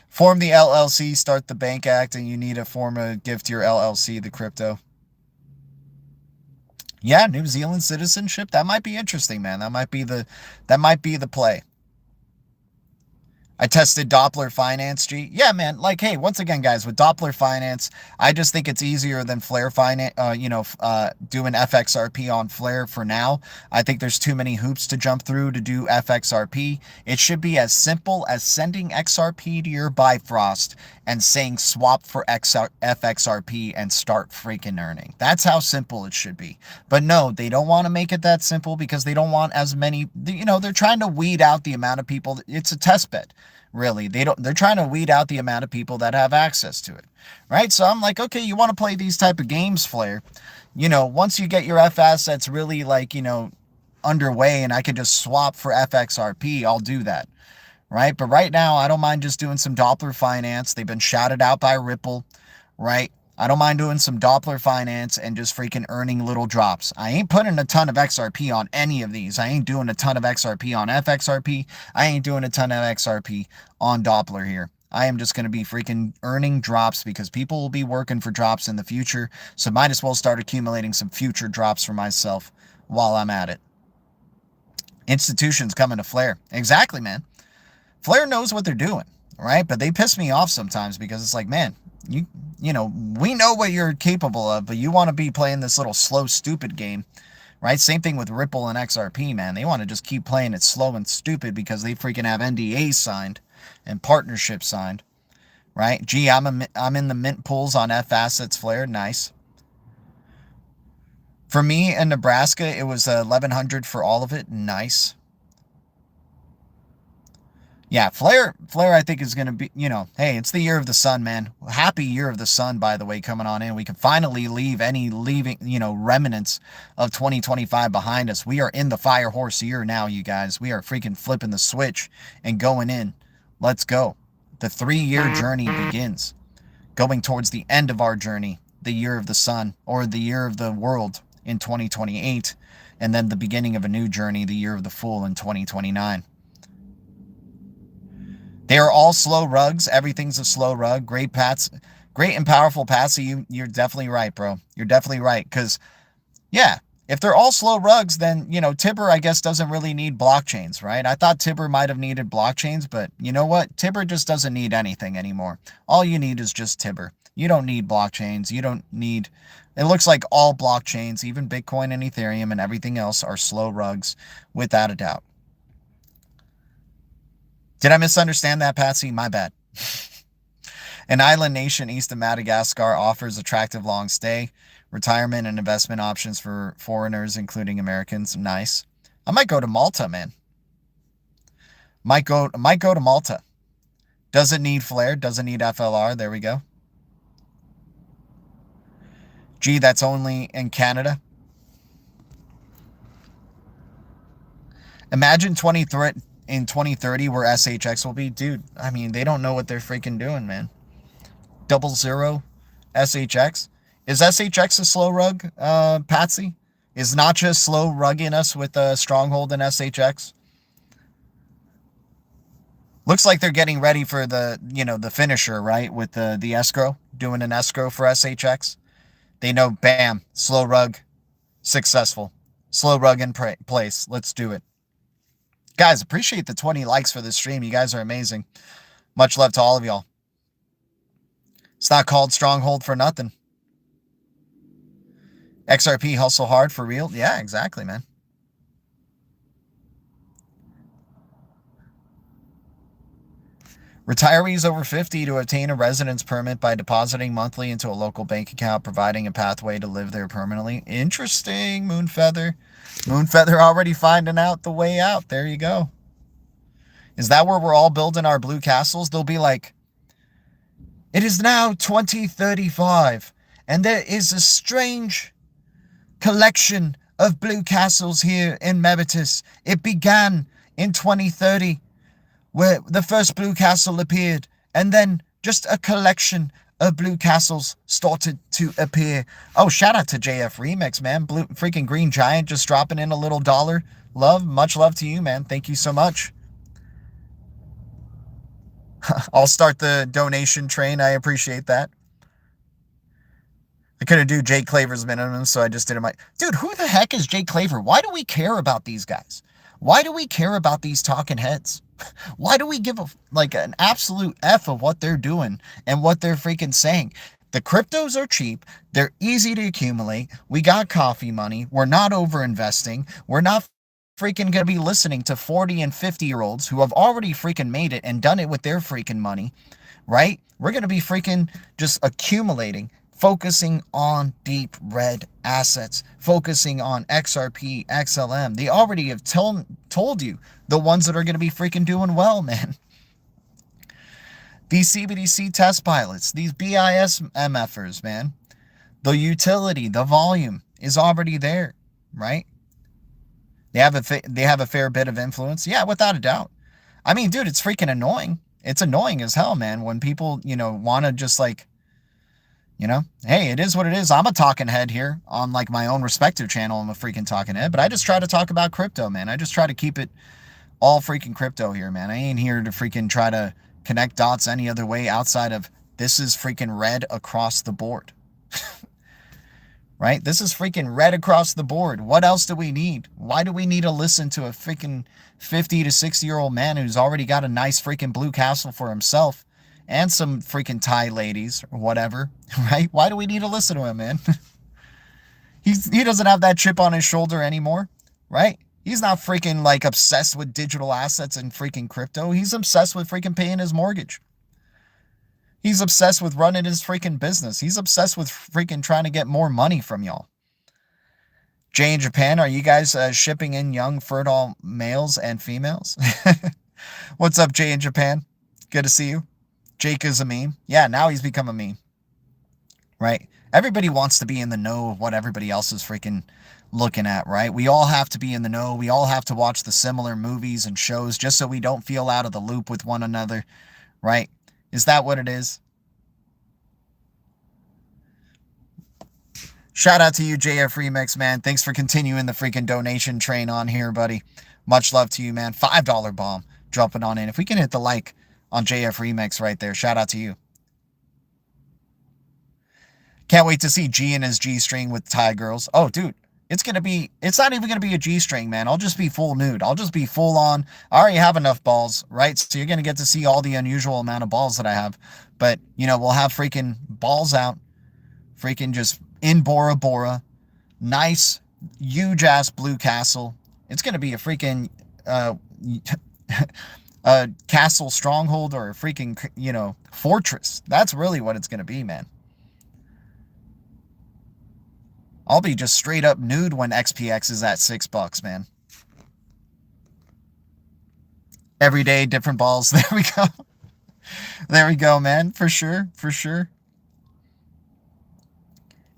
Form the LLC, start the bank act, and you need to form a gift to your LLC, the crypto. Yeah, New Zealand citizenship. That might be interesting, man. That might be the play. I tested Doppler Finance, G. Yeah, man. Like, hey, once again, guys, with Doppler Finance, I just think it's easier than Flare Finance, doing FXRP on Flare for now. I think there's too many hoops to jump through to do FXRP. It should be as simple as sending XRP to your Bifrost and saying swap for FXRP and start freaking earning. That's how simple it should be. But no, they don't want to make it that simple because they don't want as many, they're trying to weed out the amount of people. It's a test bed. Really, they're trying to weed out the amount of people that have access to it, right? So I'm like, okay, you want to play these type of games, Flare, once you get your F assets really underway and I can just swap for FXRP, I'll do that, right? But right now, I don't mind just doing some Doppler Finance. They've been shouted out by Ripple, right? I don't mind doing some Doppler Finance and just freaking earning little drops. I ain't putting a ton of XRP on any of these. I ain't doing a ton of XRP on FXRP. I ain't doing a ton of XRP on Doppler here. I am just going to be freaking earning drops because people will be working for drops in the future. So might as well start accumulating some future drops for myself while I'm at it. Institutions coming to Flare. Exactly, man. Flare knows what they're doing, right? But they piss me off sometimes because it's like, man, we know what you're capable of, but you want to be playing this little slow, stupid game, right? Same thing with Ripple and XRP, man. They want to just keep playing it slow and stupid because they freaking have NDAs signed and partnerships signed, right? Gee, I'm in the mint pools on F assets, Flare. Nice. For me in Nebraska, it was 1,100 for all of it. Nice. Yeah, Flare, I think is going to be, hey, it's the year of the sun, man. Happy year of the sun, by the way, coming on in. We can finally leave any remnants of 2025 behind us. We are in the fire horse year now, you guys. We are freaking flipping the switch and going in. Let's go. The 3-year journey begins. Going towards the end of our journey, the year of the sun, or the year of the world in 2028, and then the beginning of a new journey, the year of the fool in 2029. They are all slow rugs. Everything's a slow rug. Great and powerful Patsy. You're definitely right, bro. You're definitely right. Because, yeah, if they're all slow rugs, then, TIBBIR, I guess, doesn't really need blockchains, right? I thought TIBBIR might have needed blockchains, but you know what? TIBBIR just doesn't need anything anymore. All you need is just TIBBIR. You don't need blockchains. You don't need... It looks like all blockchains, even Bitcoin and Ethereum and everything else, are slow rugs, without a doubt. Did I misunderstand that, Patsy? My bad. An island nation east of Madagascar offers attractive long stay, retirement, and investment options for foreigners, including Americans. Nice. I might go to Malta, man. Might go to Malta. Doesn't need Flare. Doesn't need FLR. There we go. Gee, that's only in Canada. Imagine in 2030 where SHX will be. Dude, I mean, they don't know what they're freaking doing, man. 00 SHX. Is SHX a slow rug, Patsy? Is Nacha slow rugging us with a stronghold in SHX? Looks like they're getting ready for the finisher, right? With the escrow, doing an escrow for SHX. They know, bam, slow rug, successful. Slow rug in place. Let's do it. Guys, appreciate the 20 likes for this stream. You guys are amazing. Much love to all of y'all. It's not called Stronghold for nothing. XRP hustle hard for real? Yeah, exactly, man. Retirees over 50 to obtain a residence permit by depositing monthly into a local bank account, providing a pathway to live there permanently. Interesting, Moonfeather. Moonfeather already finding out the way out. There you go. Is that where we're all building our blue castles? They'll be like, it is now 2035, and there is a strange collection of blue castles here in Meritus. It began in 2030, where the first blue castle appeared, and then just a collection of blue castles started to appear. Oh, shout out to JF Remix, man. Blue freaking Green Giant just dropping in a little dollar. Love, much love to you, man. Thank you so much. I'll start the donation train. I appreciate that. I couldn't do Jake Claver's minimum, so I just did it my... Dude, who the heck is Jake Claver? Why do we care about these guys? Why do we care about these talking heads? Why do we give an absolute F of what they're doing and what they're freaking saying? The cryptos are cheap. They're easy to accumulate. We got coffee money. We're not over investing. We're not freaking going to be listening to 40 and 50-year-olds who have already freaking made it and done it with their freaking money, right? We're going to be freaking just accumulating, focusing on deep red assets, focusing on XRP, XLM. They already have told you the ones that are going to be freaking doing well, man. These CBDC test pilots, these BIS MFers, man. The utility, the volume is already there, right? They have a fair bit of influence. Yeah, without a doubt. I mean, dude, it's freaking annoying. It's annoying as hell, man, when people, want to just like, hey, it is what it is. I'm a talking head here on like my own respective channel. I'm a freaking talking head, but I just try to talk about crypto, man. I just try to keep it all freaking crypto here, man. I ain't here to freaking try to connect dots any other way outside of this is freaking red across the board. Right? This is freaking red across the board. What else do we need? Why do we need to listen to a freaking 50 to 60-year-old man who's already got a nice freaking blue castle for himself and some freaking Thai ladies or whatever, right? Why do we need to listen to him, man? He doesn't have that chip on his shoulder anymore, right? He's not freaking like obsessed with digital assets and freaking crypto. He's obsessed with freaking paying his mortgage. He's obsessed with running his freaking business. He's obsessed with freaking trying to get more money from y'all. Jay in Japan, are you guys shipping in young fertile males and females? What's up, Jay in Japan? Good to see you. Jake is a meme. Yeah, now he's become a meme. Right? Everybody wants to be in the know of what everybody else is freaking looking at, right? We all have to be in the know. We all have to watch the similar movies and shows just so we don't feel out of the loop with one another, right? Is that what it is? Shout out to you, JF Remix, man. Thanks for continuing the freaking donation train on here, buddy. Much love to you, man. $5 bomb dropping on in. If we can hit the like on JF Remix right there, shout out to you. Can't wait to see G in his G-string with Thai girls. Oh, dude. It's not even going to be a G-string, man. I'll just be full nude. I'll just be full on. I already have enough balls, right? So you're going to get to see all the unusual amount of balls that I have. But, we'll have freaking balls out. Freaking just in Bora Bora. Nice, huge-ass blue castle. It's going to be a freaking a castle stronghold or a freaking, fortress. That's really what it's going to be, man. I'll be just straight up nude when XPX is at $6, man. Every day, different balls. There we go. There we go, man. For sure. For sure.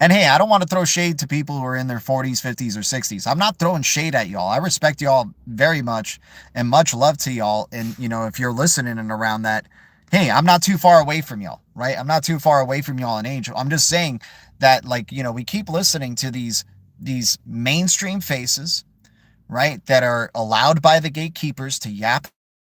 And hey, I don't want to throw shade to people who are in their 40s, 50s, or 60s. I'm not throwing shade at y'all. I respect y'all very much and much love to y'all. And, if you're listening and around that, hey, I'm not too far away from y'all, right? I'm not too far away from y'all in age. I'm just saying that, we keep listening to these mainstream faces, right, that are allowed by the gatekeepers to yap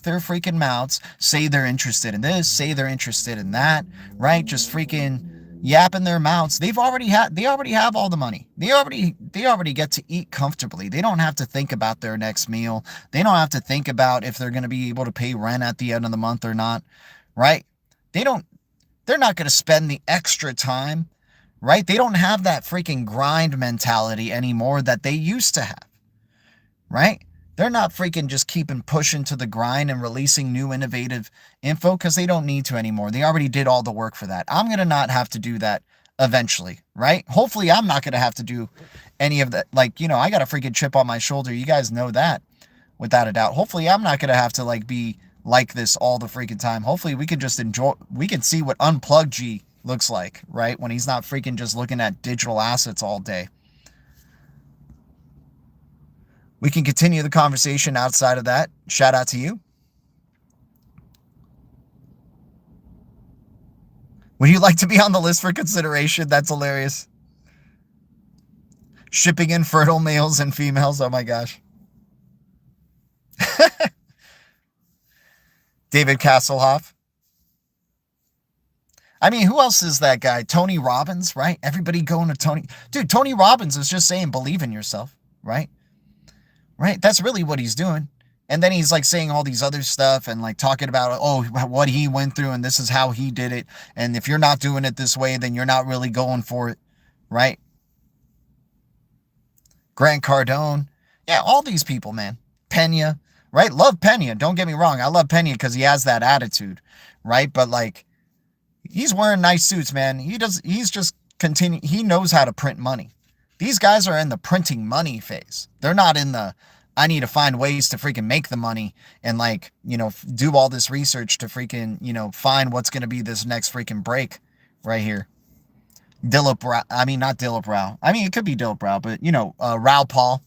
their freaking mouths, say they're interested in this, say they're interested in that, right? Just freaking yapping their mouths. They already have all the money. They already get to eat comfortably. They don't have to think about their next meal. They don't have to think about if they're going to be able to pay rent at the end of the month or not, right? They're not going to spend the extra time, right? They don't have that freaking grind mentality anymore that they used to have, right? They're not freaking just keeping pushing to the grind and releasing new innovative info because they don't need to anymore. They already did all the work for that. I'm going to not have to do that eventually, right? Hopefully I'm not going to have to do any of that. I got a freaking chip on my shoulder. You guys know that without a doubt. Hopefully I'm not going to have to be like this all the freaking time. Hopefully we can just we can see what Unplugged G looks like, right? When he's not freaking just looking at digital assets all day. We can continue the conversation outside of that. Shout out to you. Would you like to be on the list for consideration? That's hilarious. Shipping infertile males and females. Oh my gosh. David Hasselhoff. I mean, who else is that guy? Tony Robbins, right? Everybody going to Tony. Dude, Tony Robbins is just saying believe in yourself, right? Right? That's really what he's doing. And then he's like saying all these other stuff and like talking about, oh, what he went through and this is how he did it. And if you're not doing it this way, then you're not really going for it, right? Grant Cardone. Yeah, all these people, man. Pena, right? Love Pena. Don't get me wrong. I love Pena because he has that attitude, right? But like, he's wearing nice suits, man. He's just continue. He knows how to print money. These guys are in the printing money phase. They're not in the, I need to find ways to freaking make the money and like, you know, do all this research to freaking, you know, find what's going to be this next freaking break right here. Not Dillip Rao. I mean, it could be Dillip Rao, but you know, Rao Paul,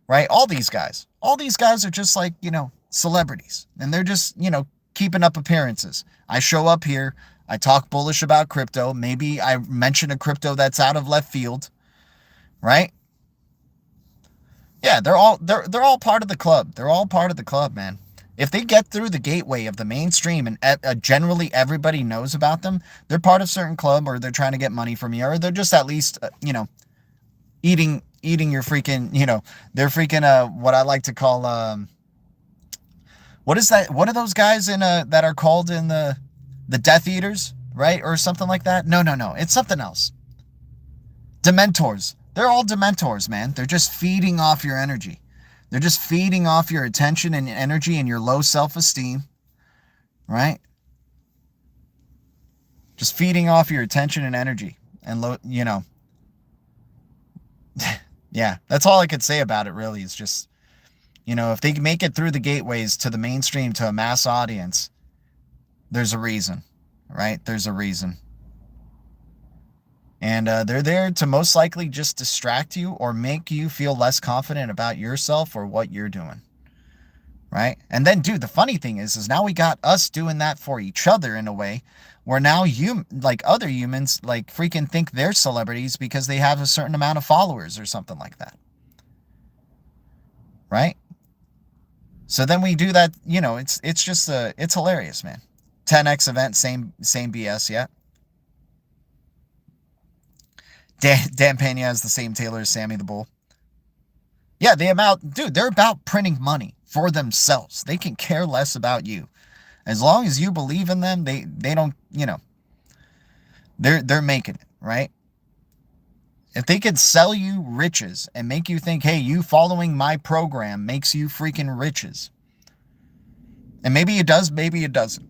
right? All these guys are just like, you know, celebrities and they're just, you know, keeping up appearances. I show up here. I talk bullish about crypto. Maybe I mention a crypto that's out of left field, right? Yeah, they're all part of the club. They're all part of the club, man. If they get through the gateway of the mainstream and generally everybody knows about them, they're part of a certain club or they're trying to get money from you or they're just at least, you know, eating your freaking, you know, they're freaking, what I like to call, what is that? What are those guys in, that are called in the Death Eaters, right? Or something like that? No. It's something else. Dementors. They're all Dementors, man. They're just feeding off your energy. They're just feeding off your attention and energy and your low self-esteem, right? Just feeding off your attention and energy and low, you know. Yeah, that's all I could say about it, really. Is just, you know, if they make it through the gateways to the mainstream, to a mass audience, there's a reason, right? There's a reason. And they're there to most likely just distract you or make you feel less confident about yourself or what you're doing, right? And then, dude, the funny thing is now we got us doing that for each other in a way where now like other humans like freaking think they're celebrities because they have a certain amount of followers or something like that, right? So then we do that, you know, it's just it's hilarious, man. 10x event, same BS, yeah. Dan Pena has the same tailor as Sammy the Bull. Yeah, they're about printing money for themselves. They can care less about you. As long as you believe in them, they don't, you know, they're making it, right? If they could sell you riches and make you think, hey, you following my program makes you freaking riches. And maybe it does, maybe it doesn't.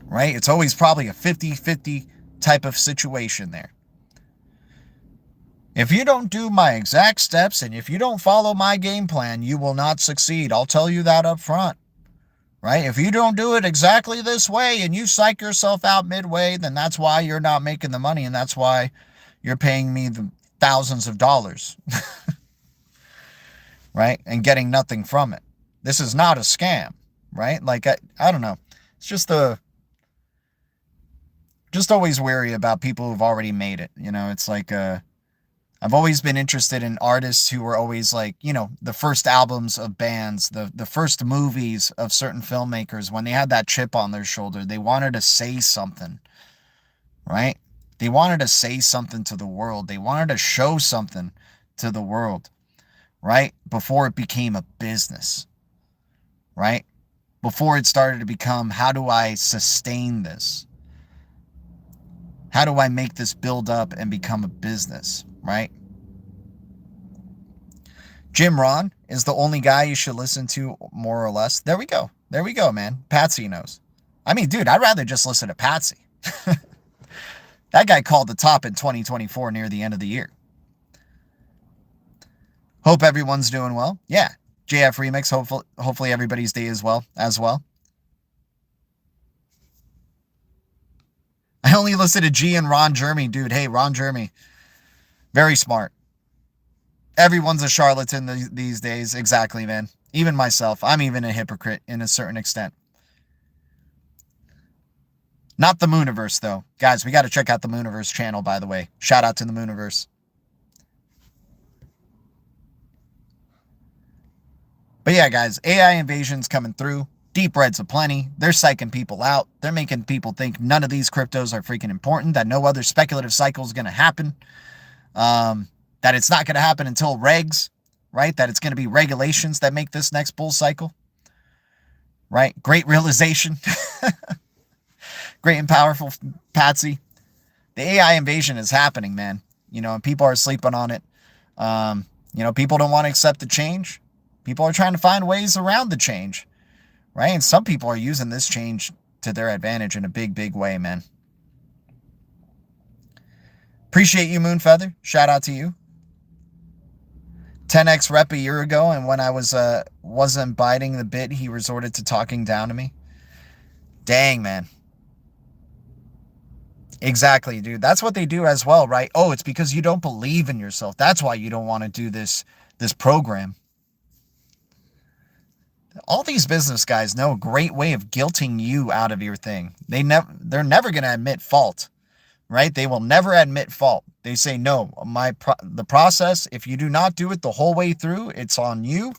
Right? It's always probably a 50-50 type of situation there. If you don't do my exact steps and if you don't follow my game plan, you will not succeed. I'll tell you that up front, right? If you don't do it exactly this way and you psych yourself out midway, then that's why you're not making the money and that's why you're paying me the thousands of dollars, right? And getting nothing from it. This is not a scam, right? Like, I don't know. It's just always wary about people who've already made it. You know, it's like, I've always been interested in artists who were always like, you know, the first albums of bands, the first movies of certain filmmakers, when they had that chip on their shoulder, they wanted to say something, right? They wanted to say something to the world. They wanted to show something to the world, right? Before it became a business, right? Before it started to become, how do I sustain this? How do I make this build up and become a business? Right? Jim Ron is the only guy you should listen to, more or less. There we go. There we go, man. Patsy knows. I mean, dude, I'd rather just listen to Patsy. That guy called the top in 2024 near the end of the year. Hope everyone's doing well. Yeah. JF Remix. Hopefully everybody's day as well. I only listen to G and Ron Jeremy, dude. Hey, Ron Jeremy. Very smart. Everyone's a charlatan these days. Exactly, man. Even myself. I'm even a hypocrite in a certain extent. Not the Mooniverse, though. Guys, we got to check out the Mooniverse channel, by the way. Shout out to the Mooniverse. But yeah, guys, AI invasion's coming through. Deep Reds aplenty. They're psyching people out. They're making people think none of these cryptos are freaking important, that no other speculative cycle is going to happen, that it's not going to happen until regs, right? That it's going to be regulations that make this next bull cycle, right? Great realization. Great and powerful, Patsy. The AI invasion is happening, man. And people are sleeping on it. People don't want to accept the change. People are trying to find ways around the change, right? And some people are using this change to their advantage in a big, big way, man. Appreciate you, Moonfeather. Shout out to you. 10x rep a year ago, and when I wasn't biting the bit, he resorted to talking down to me. Dang, man. Exactly, dude. That's what they do as well, right? Oh, it's because you don't believe in yourself. That's why you don't want to do this program. All these business guys know a great way of guilting you out of your thing. They're never going to admit fault, right? They will never admit fault. They say, no, the process, if you do not do it the whole way through, it's on you.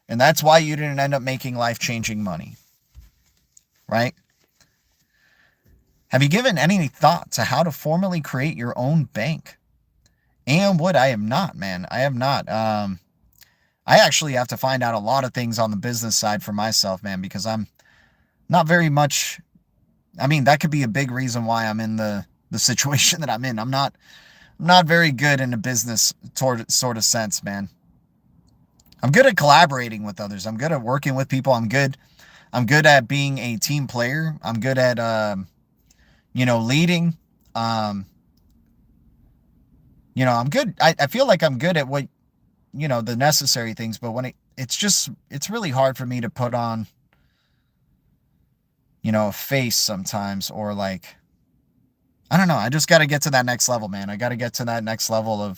And that's why you didn't end up making life-changing money, right? Have you given any thought to how to formally create your own bank? And what? I am not, man. I have not. I actually have to find out a lot of things on the business side for myself, man, because I'm not very much. I mean, that could be a big reason why I'm in the situation that I'm in. I'm not very good in a business sort of sense, man. I'm good at collaborating with others. I'm good at working with people. I'm good at being a team player. I'm good at leading. I'm good. I feel like I'm good at what, the necessary things, but when it's really hard for me to put on, a face sometimes, or like, I don't know. I just got to get to that next level, man. I got to get to that next level of,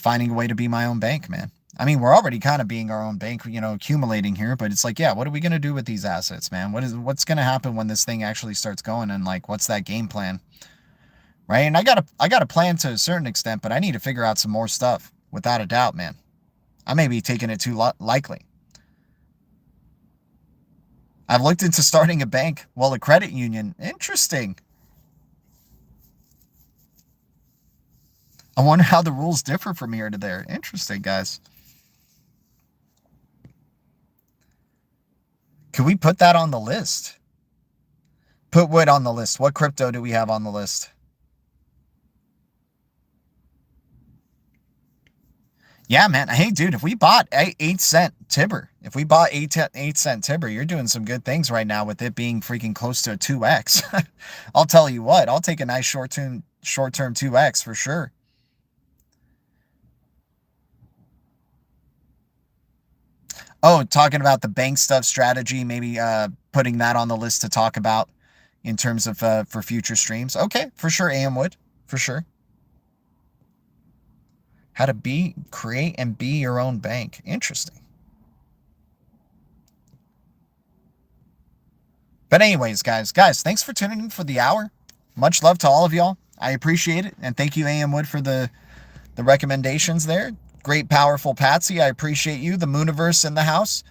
finding a way to be my own bank, man. I mean, we're already kind of being our own bank, accumulating here, but it's like, yeah, what are we going to do with these assets, man? What's going to happen when this thing actually starts going, and like, what's that game plan? Right? And I got a plan to a certain extent, but I need to figure out some more stuff, without a doubt, man. I may be taking it too lightly. I've looked into starting a bank, a credit union. Interesting. I wonder how the rules differ from here to there. Interesting, guys. Can we put that on the list? Put what on the list? What crypto do we have on the list? Yeah, man. Hey, dude, if we bought 8-cent TIBBIR, if we bought 8-cent TIBBIR, you're doing some good things right now with it being freaking close to a 2x. I'll tell you what, I'll take a nice short-term 2x for sure. Oh, talking about the bank stuff strategy, maybe putting that on the list to talk about in terms of for future streams. Okay, for sure, AM would, for sure. How to create and be your own bank. Interesting. But anyways, guys, thanks for tuning in for the hour. Much love to all of y'all. I appreciate it. And thank you, AM Wood, for the recommendations there. Great, powerful Patsy. I appreciate you. The Mooniverse in the house.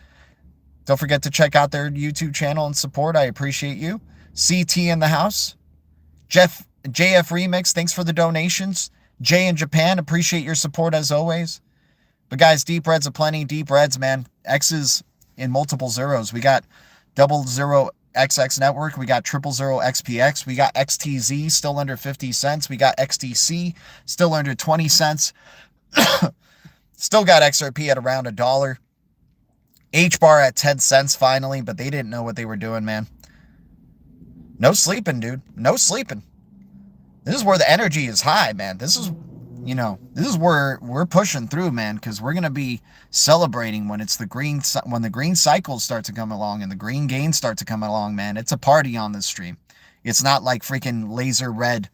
Don't forget to check out their YouTube channel and support. I appreciate you. CT in the house. JF Remix, thanks for the donations. Jay in Japan, appreciate your support as always. But guys, deep reds aplenty. Deep reds, man. X's in multiple zeros. We got 00XX Network. We got 000 XPX. We got XTZ still under 50 cents. We got XDC still under 20 cents. Still got XRP at around $1. HBAR at 10 cents finally, but they didn't know what they were doing, man. No sleeping, dude. No sleeping. This is where the energy is high, man. This is where we're pushing through, man, because we're going to be celebrating when the green cycles start to come along and the green gains start to come along, man. It's a party on this stream. It's not like freaking laser red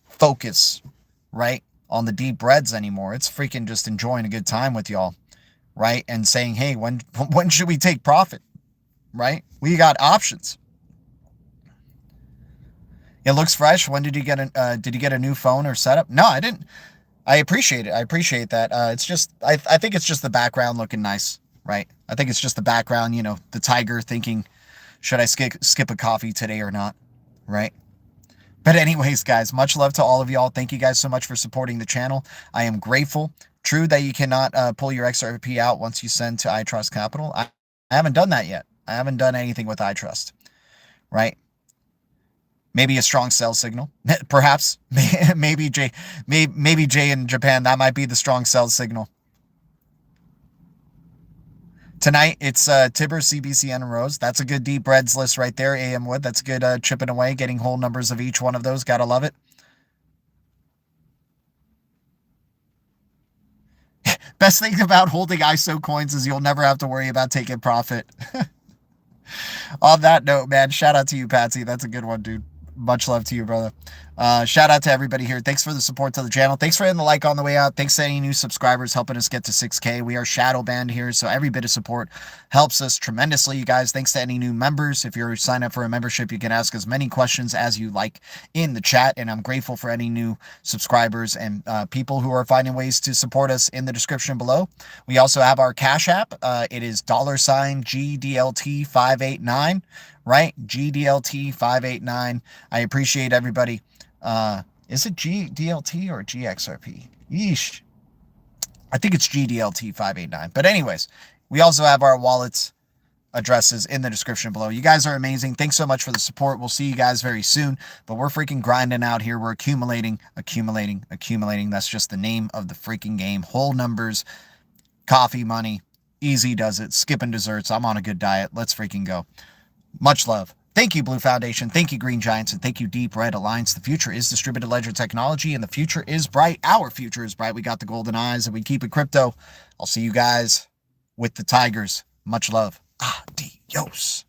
focus, right, on the deep reds anymore. It's freaking just enjoying a good time with y'all, right, and saying, hey, when should we take profit, right? We got options. It looks fresh. When did you get a new phone or setup? No, I didn't. I appreciate it. I appreciate that. It's just, I think it's just the background looking nice, right? I think it's just the background, you know, the tiger thinking, should I skip a coffee today or not, right? But anyways, guys, much love to all of y'all. Thank you guys so much for supporting the channel. I am grateful. True that you cannot pull your XRP out once you send to iTrust Capital. I haven't done that yet. I haven't done anything with iTrust, right? Maybe a strong sell signal, perhaps. Maybe Jay in Japan, that might be the strong sell signal. Tonight, it's TIBBIR, CBCN, and Rose. That's a good deep breads list right there. AM Wood, that's good chipping away, getting whole numbers of each one of those. Gotta love it. Best thing about holding ISO coins is you'll never have to worry about taking profit. On that note, man, shout out to you, Patsy. That's a good one, dude. Much love to you, brother. Shout out to everybody here. Thanks for the support to the channel. Thanks for hitting the like on the way out. Thanks to any new subscribers helping us get to 6K. We are shadow banned here, so every bit of support helps us tremendously, you guys. Thanks to any new members. If you're signed up for a membership, you can ask as many questions as you like in the chat, and I'm grateful for any new subscribers and people who are finding ways to support us in the description below. We also have our Cash App. It is $GDLT589. Right? GDLT589. I appreciate everybody. Is it GDLT or GXRP? Yeesh. I think it's GDLT589. But anyways, we also have our wallets addresses in the description below. You guys are amazing. Thanks so much for the support. We'll see you guys very soon. But we're freaking grinding out here. We're accumulating. That's just the name of the freaking game. Whole numbers, coffee money. Easy does it. Skipping desserts. I'm on a good diet. Let's freaking go. Much love. Thank you, Blue Foundation. Thank you, Green Giants. And thank you, Deep Red Alliance. The future is distributed ledger technology, and the future is bright. Our future is bright. We got the golden eyes, and we keep it crypto. I'll see you guys with the Tigers. Much love. Adios.